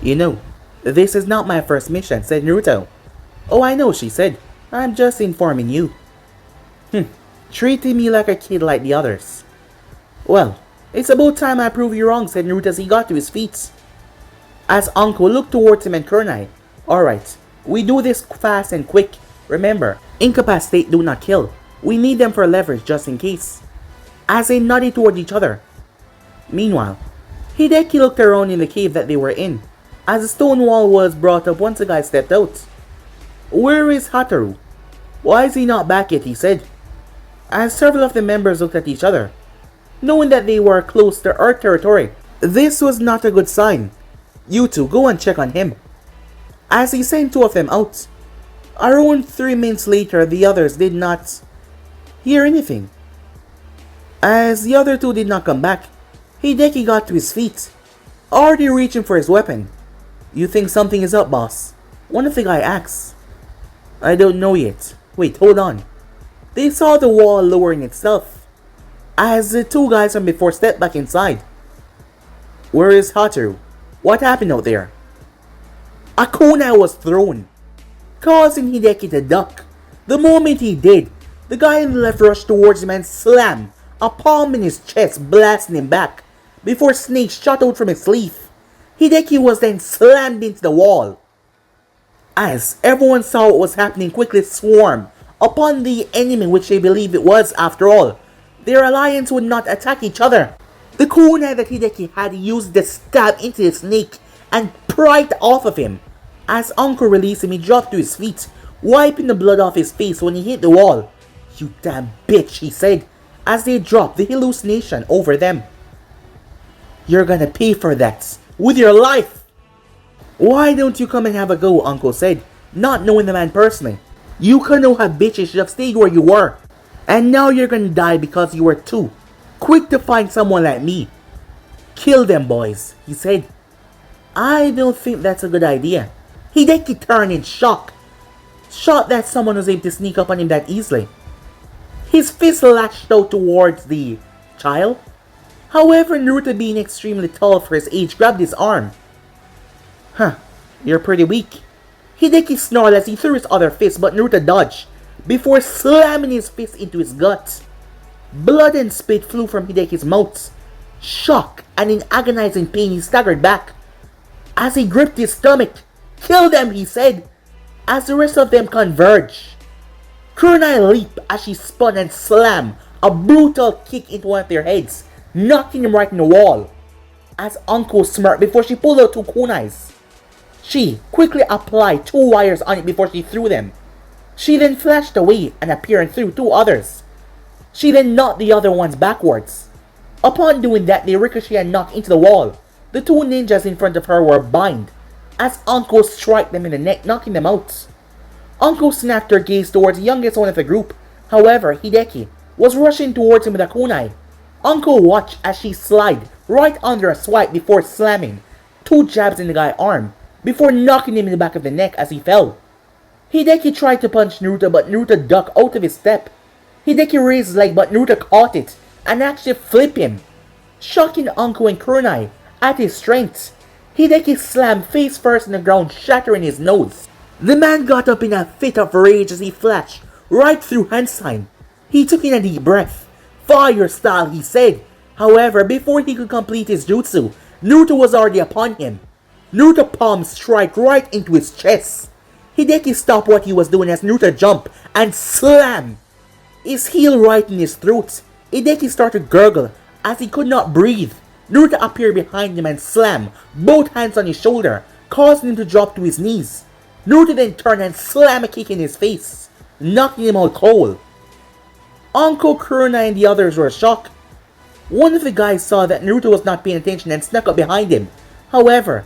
You know, this is not my first mission, said Naruto. Oh, I know, she said. I'm just informing you. Treating me like a kid like the others. Well, it's about time I prove you wrong, said Naruto as he got to his feet. As Uncle looked towards him and Kunai. Alright, we do this fast and quick. Remember, incapacitate do not kill. We need them for leverage just in case. As they nodded toward each other. Meanwhile, Hideki looked around in the cave that they were in. As the stone wall was brought up once the guy stepped out. Where is Hataru? Why is he not back yet, he said. As several of the members looked at each other, knowing that they were close to Earth territory. This was not a good sign. You two, go and check on him. As he sent 2 of them out. Around 3 minutes later, the others did not hear anything. As the other 2 did not come back, Hideki got to his feet, already reaching for his weapon. You think something is up, boss? One of the guys asks. I don't know yet. Wait, hold on. They saw the wall lowering itself, as the 2 guys from before stepped back inside. Where is Hataru? What happened out there? A kunai was thrown, causing Hideki to duck. The moment he did, the guy on the left rushed towards him and slammed a palm in his chest, blasting him back, before snake shot out from his sleeve. Hideki was then slammed into the wall. As everyone saw what was happening, quickly swarmed upon the enemy, which they believed it was after all. Their alliance would not attack each other. The kunai that Hideki had used the stab into the snake and pried off of him. As Uncle released him, he dropped to his feet, wiping the blood off his face when he hit the wall. You damn bitch, he said, as they dropped the hallucination over them. You're gonna pay for that, with your life. Why don't you come and have a go, Uncle said, not knowing the man personally. You Konoha bitches should have stayed where you were. And now you're gonna die because you were too quick to find someone like me. Kill them boys, he said. I don't think that's a good idea. Hideki turned in shock. Shocked that someone was able to sneak up on him that easily. His fist lashed out towards the child. However, Naruto, being extremely tall for his age, grabbed his arm. You're pretty weak. Hideki snarled as he threw his other fist, but Naruto dodged before slamming his fist into his gut. Blood and spit flew from Hideki's mouth. Shock and in agonizing pain, he staggered back. As he gripped his stomach, kill them, he said, as the rest of them converged. Kunai leaped as she spun and slammed a brutal kick into one of their heads, knocking him right in the wall. As Anko smirked before she pulled out 2 kunais. She quickly applied 2 wires on it before she threw them. She then flashed away and appeared and threw 2 others. She then knocked the other ones backwards. Upon doing that, they ricocheted and knocked into the wall. The 2 ninjas in front of her were bind, as Anko struck them in the neck, knocking them out. Anko snapped her gaze towards the youngest one of the group. However, Hideki was rushing towards him with a kunai. Anko watched as she slid right under a swipe before slamming 2 jabs in the guy's arm, before knocking him in the back of the neck as he fell. Hideki tried to punch Naruto, but Naruto ducked out of his step. Hideki raised his leg, but Naruto caught it and actually flipped him, shocking Anko and Kunai at his strength. Hideki slammed face first in the ground, shattering his nose. The man got up in a fit of rage as he flashed right through Hanstein. He took in a deep breath. Fire style, he said. However, before he could complete his jutsu, Naruto was already upon him. Naruto palm strike right into his chest. Hideki stopped what he was doing as Naruto jumped and slammed his heel right in his throat. Hideki started to gurgle as he could not breathe. Naruto appeared behind him and slammed both hands on his shoulder, causing him to drop to his knees. Naruto then turned and slammed a kick in his face, knocking him out cold. Anko, Kuruna, and the others were shocked. One of the guys saw that Naruto was not paying attention and snuck up behind him. However,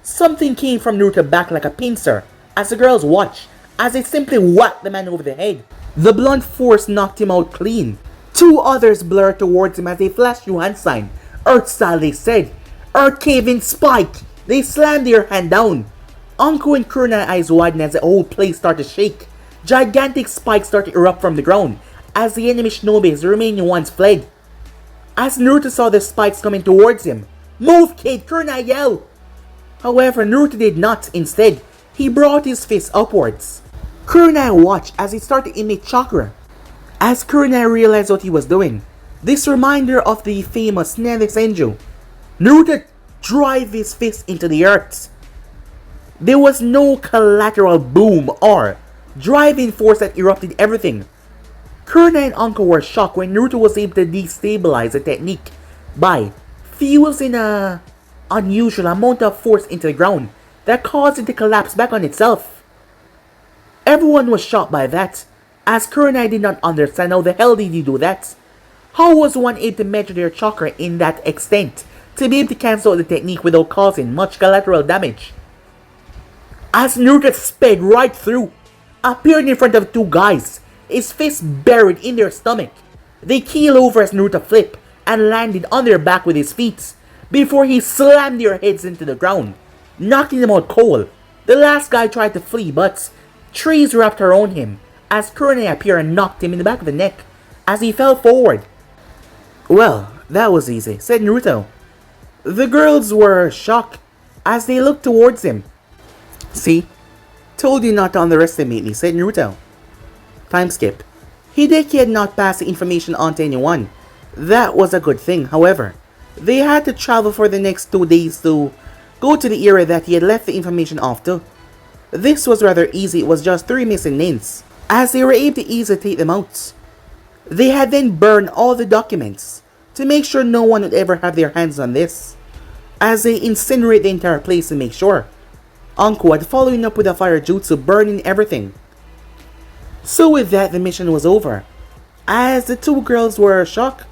something came from Naruto's back like a pincer as the girls watched as it simply whacked the man over the head. The blunt force knocked him out clean. 2 others blurred towards him as they flashed through hand sign. Earth style, they said. Earth cave-in spike. They slammed their hand down. Anko and Kuruna eyes widened as the whole place started to shake. Gigantic spikes started to erupt from the ground as the enemy shinobis, the remaining ones, fled. As Naruto saw the spikes coming towards him, "Move, kid!" Kuruna yelled. However, Naruto did not. Instead, he brought his fist upwards. Kuruna watched as he started to emit chakra. As Kuruna realized what he was doing, this reminder of the famous Nene Senju, Naruto drove his fist into the earth. There was no collateral boom or driving force that erupted everything. Kuruna and Anko were shocked when Naruto was able to destabilize the technique by fusing an unusual amount of force into the ground that caused it to collapse back on itself. Everyone was shocked by that, as Kuruna did not understand how the hell did he do that. How was one able to measure their chakra in that extent to be able to cancel out the technique without causing much collateral damage? As Naruto sped right through, appeared in front of 2 guys, his fist buried in their stomach. They keel over as Naruto flipped and landed on their back with his feet before he slammed their heads into the ground, knocking them out cold. The last guy tried to flee, but trees wrapped around him as Kuruna appeared and knocked him in the back of the neck as he fell forward. "Well, that was easy," said Naruto. The girls were shocked as they looked towards him. "See? Told you not to underestimate me," said Naruto. Time skip. Hideki had not passed the information on to anyone. That was a good thing. However, they had to travel for the next 2 days to go to the area that he had left the information off to. This was rather easy. It was just 3 missing names, as they were able to easily take them out. They had then burned all the documents to make sure no one would ever have their hands on this, as they incinerate the entire place to make sure. Anko had following up with a fire jutsu, burning everything. So with that, the mission was over. As the 2 girls were shocked,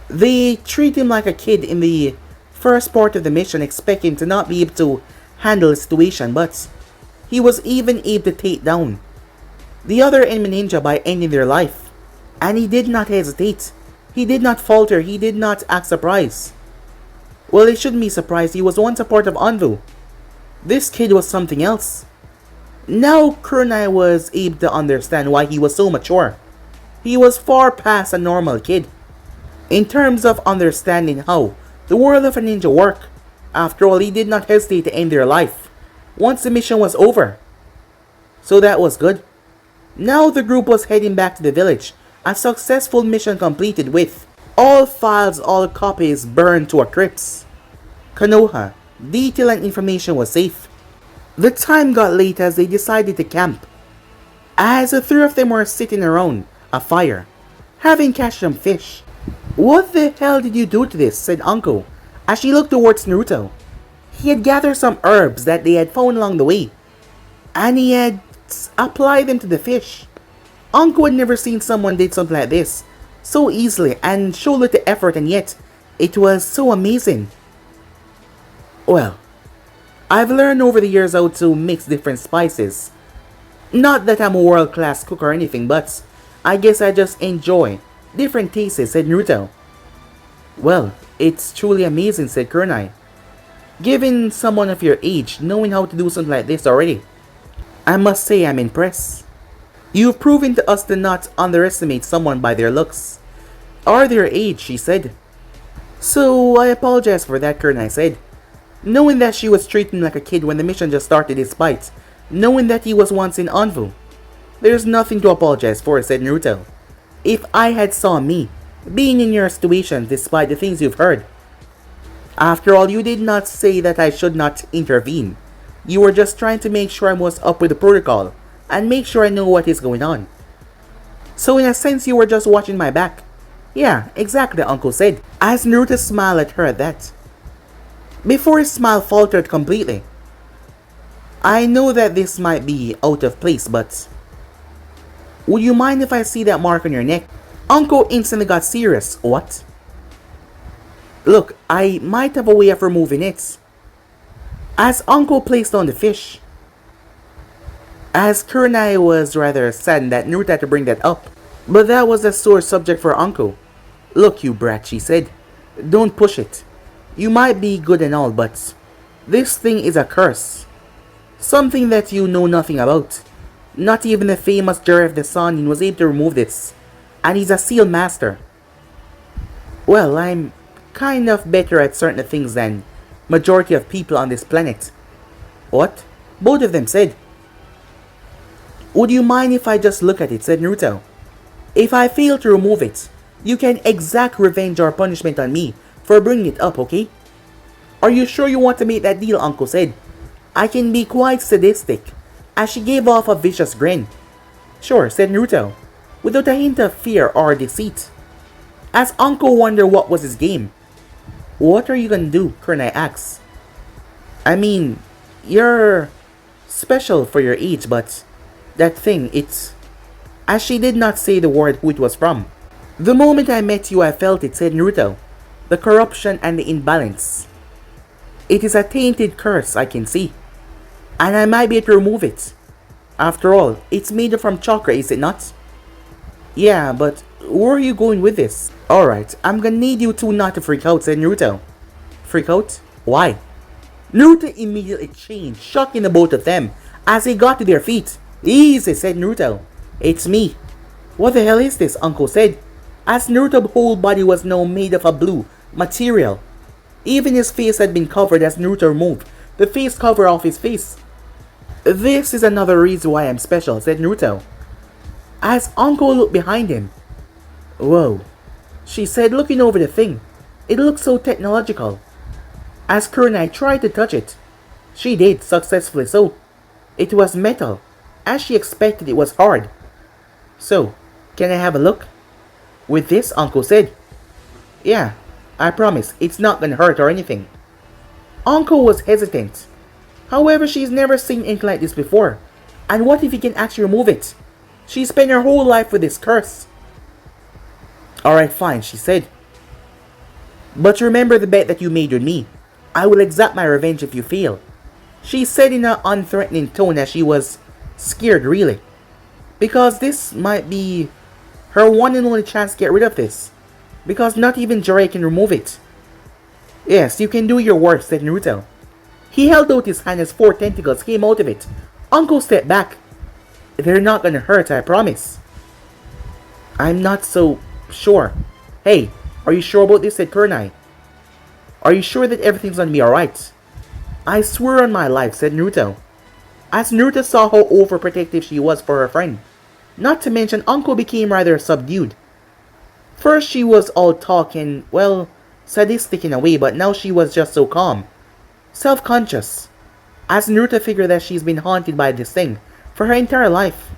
they treated him like a kid in the first part of the mission, expecting to not be able to handle the situation, but he was even able to take down the other enemy ninja by ending their life. And he did not hesitate. He did not falter. He did not act surprised. Well, he shouldn't be surprised. He was once a part of Anbu. This kid was something else. Now Kuruna was able to understand why he was so mature. He was far past a normal kid in terms of understanding how the world of a ninja worked. After all, he did not hesitate to end their life once the mission was over. So that was good. Now the group was heading back to the village. A successful mission completed with all files, all copies burned to a crypts. Konoha, detail and information was safe. The time got late as they decided to camp. As the 3 of them were sitting around a fire, having catch some fish. What the hell did you do to this? Said Uncle, as she looked towards Naruto. He had gathered some herbs that they had found along the way, and he had applied them to the fish. Uncle had never seen someone did something like this so easily and show little effort, and yet it was so amazing. Well, I've learned over the years how to mix different spices. Not that I'm a world-class cook or anything, but I guess I just enjoy different tastes, said Naruto. Well, it's truly amazing, said Kunai. Given someone of your age knowing how to do something like this already, I must say I'm impressed. You've proven to us to not underestimate someone by their looks or their age, she said. So I apologize for that, Kunai said, knowing that she was treating him like a kid when the mission just started despite knowing that he was once in Anbu. There's nothing to apologize for, said Naruto. If I had saw me being in your situation despite the things you've heard. After all, you did not say that I should not intervene. You were just trying to make sure I was up with the protocol and make sure I know what is going on. So in a sense, you were just watching my back. Yeah, exactly, Uncle said, as Naruto smiled at her at that. Before his smile faltered completely. I know that this might be out of place, but would you mind if I see that mark on your neck? Uncle instantly got serious. What? Look, I might have a way of removing it. As Uncle placed on the fish. As Kunai was rather saddened that Naruto had to bring that up. But that was a sore subject for Uncle. Look, you brat, she said. Don't push it. You might be good and all, but this thing is a curse. Something that you know nothing about. Not even the famous Jiraiya the Sannin was able to remove this. And he's a seal master. Well, I'm kind of better at certain things than majority of people on this planet. What? Both of them said. Would you mind if I just look at it, said Naruto. If I fail to remove it, you can exact revenge or punishment on me for bringing it up, okay? Are you sure you want to make that deal, Uncle said. I can be quite sadistic, as she gave off a vicious grin. Sure, said Naruto, without a hint of fear or deceit. As Uncle wondered what was his game. What are you gonna do? Kunai asked. I mean, you're special for your age, but that thing, it's... As she did not say the word who it was from. The moment I met you, I felt it, said Naruto. The corruption and the imbalance. It is a tainted curse, I can see. And I might be able to remove it. After all, it's made from chakra, is it not? Yeah, but where are you going with this? Alright, I'm gonna need you two not to freak out, said Naruto. Freak out? Why? Naruto immediately changed, shocking the both of them as they got to their feet. Easy, said Naruto. It's me. What the hell is this? Uncle said, as Naruto's whole body was now made of a blue material. Even his face had been covered as Naruto removed the face cover off his face. This is another reason why I'm special, said Naruto, as Uncle looked behind him. Whoa, she said, looking over the thing. It looks so technological. As Kunai tried to touch it, she did, successfully so. It was metal. As she expected, it was hard. So, can I have a look? With this, Uncle said. Yeah, I promise, it's not gonna hurt or anything. Uncle was hesitant. However, she's never seen anything like this before. And what if he can actually remove it? She spent her whole life with this curse. Alright, fine, she said. But remember the bet that you made with me. I will exact my revenge if you fail. She said in an unthreatening tone as she was scared, really. Because this might be her one and only chance to get rid of this. Because not even Jiraiya can remove it. Yes, you can do your worst, said Naruto. He held out his hand as 4 tentacles came out of it. Uncle stepped back. They're not gonna hurt, I promise. I'm not so sure. Hey, are you sure about this? Said Kunai. Are you sure that everything's gonna be alright? I swear on my life, said Naruto. As Naruto saw how overprotective she was for her friend. Not to mention, Uncle became rather subdued. First she was all talk and, well, sadistic in a way, but now she was just so calm. Self-conscious. As Naruto figured that she's been haunted by this thing for her entire life.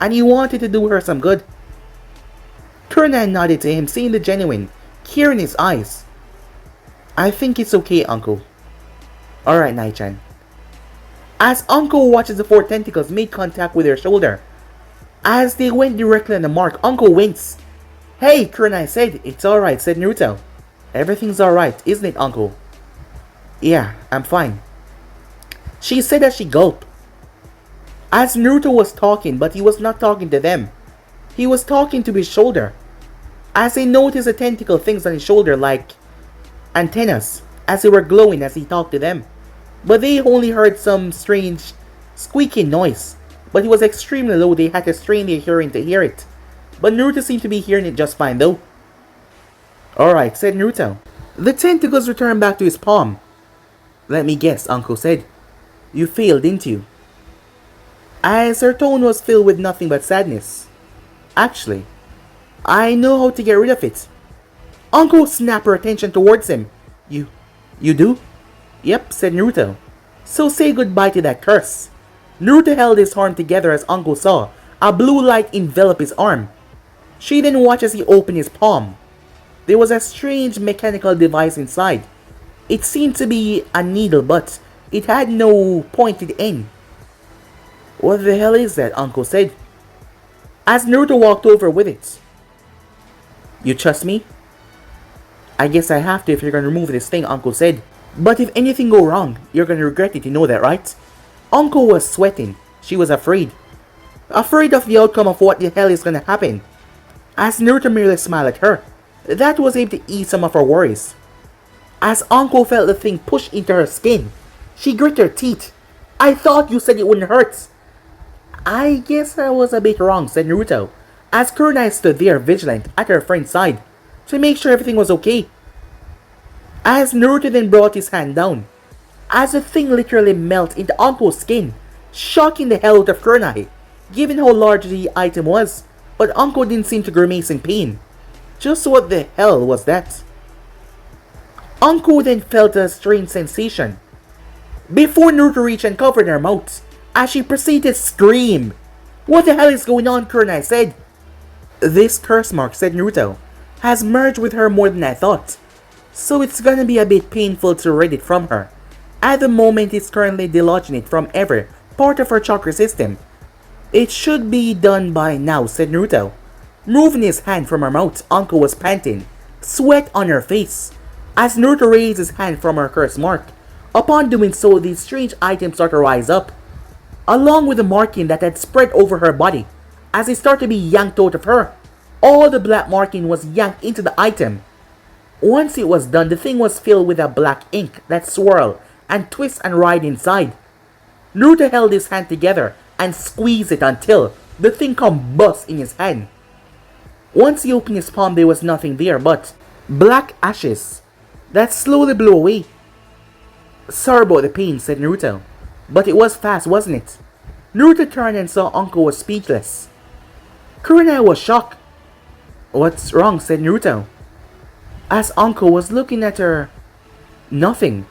And he wanted to do her some good. Kunai nodded to him, seeing the genuine care in his eyes. I think it's okay, Uncle. Alright, Nai-chan. As Uncle watches the four tentacles make contact with her shoulder, as they went directly on the mark, Uncle winks. Hey, Kurenai said. It's alright, said Naruto. Everything's alright, isn't it, Uncle? Yeah, I'm fine. She said as she gulped. As Naruto was talking, but he was not talking to them. He was talking to his shoulder. As they noticed the tentacle things on his shoulder like antennas, as they were glowing as he talked to them. But they only heard some strange squeaking noise. But it was extremely low, they had to strain their hearing to hear it. But Naruto seemed to be hearing it just fine though. Alright, said Naruto. The tentacles returned back to his palm. Let me guess, Uncle said. You failed, didn't you? As her tone was filled with nothing but sadness. Actually, I know how to get rid of it. Uncle snapped her attention towards him. You do? Yep, said Naruto. So say goodbye to that curse. Naruto held his arm together as Uncle saw a blue light envelop his arm. She then watched as he opened his palm. There was a strange mechanical device inside. It seemed to be a needle, but it had no pointed end. What the hell is that? Uncle said. As Naruto walked over with it. You trust me? I guess I have to if you're gonna remove this thing, Uncle said. But if anything go wrong, you're gonna regret it, you know that, right? Uncle was sweating. She was afraid. Afraid of the outcome of what the hell is gonna happen. As Naruto merely smiled at her, that was able to ease some of her worries. As Uncle felt the thing push into her skin, she grit her teeth. I thought you said it wouldn't hurt. I guess I was a bit wrong, said Naruto, as Kurenai stood there vigilant at her friend's side to make sure everything was okay. As Naruto then brought his hand down, as the thing literally melted into Uncle's skin, shocking the hell out of Kurenai, given how large the item was, but Uncle didn't seem to grimace in pain. Just what the hell was that? Anbu then felt a strange sensation. Before Naruto reached and covered her mouth, as she proceeded to scream. What the hell is going on, Kurenai said. This curse mark, said Naruto, has merged with her more than I thought. So it's gonna be a bit painful to rid it from her. At the moment it's currently dislodging it from every part of her chakra system. It should be done by now, said Naruto. Moving his hand from her mouth, Anbu was panting, sweat on her face. As Naruto raised his hand from her curse mark, upon doing so, these strange items started to rise up, along with the marking that had spread over her body. As it started to be yanked out of her, all the black marking was yanked into the item. Once it was done, the thing was filled with a black ink that swirled and twist and writhed inside. Naruto held his hand together and squeezed it until the thing combust in his hand. Once he opened his palm, there was nothing there but black ashes that slowly blew away. Sorry about the pain, said Naruto. But it was fast, wasn't it? Naruto turned and saw Anbu was speechless. Kurenai was shocked. What's wrong, said Naruto. As Anbu was looking at her, nothing.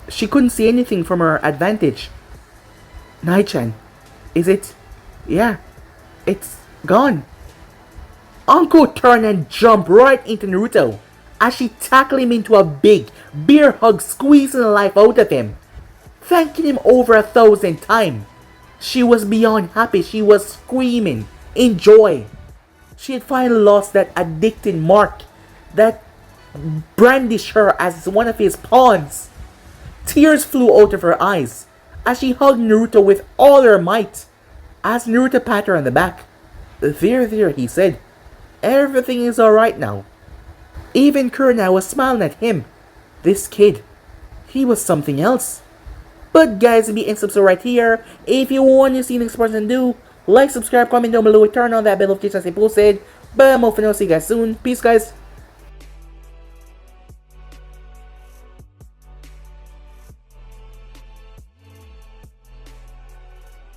She couldn't see anything from her advantage. Nai-chan, is it? Yeah, it's gone. Anbu turned and jumped right into Naruto as she tackled him into a big bear hug, squeezing the life out of him, thanking him over 1,000 times. She was beyond happy. She was screaming in joy. She had finally lost that addicting mark that brandished her as one of his pawns. Tears flew out of her eyes as she hugged Naruto with all her might. As Naruto patted her on the back, there, he said. Everything is alright now. Even Kurenai was smiling at him. This kid, he was something else. But guys, be and subscribe right here. If you want to see the next person do, like, subscribe, comment down below, turn on that bell notification as I posted. But I'm off and I'll see you guys soon. Peace guys.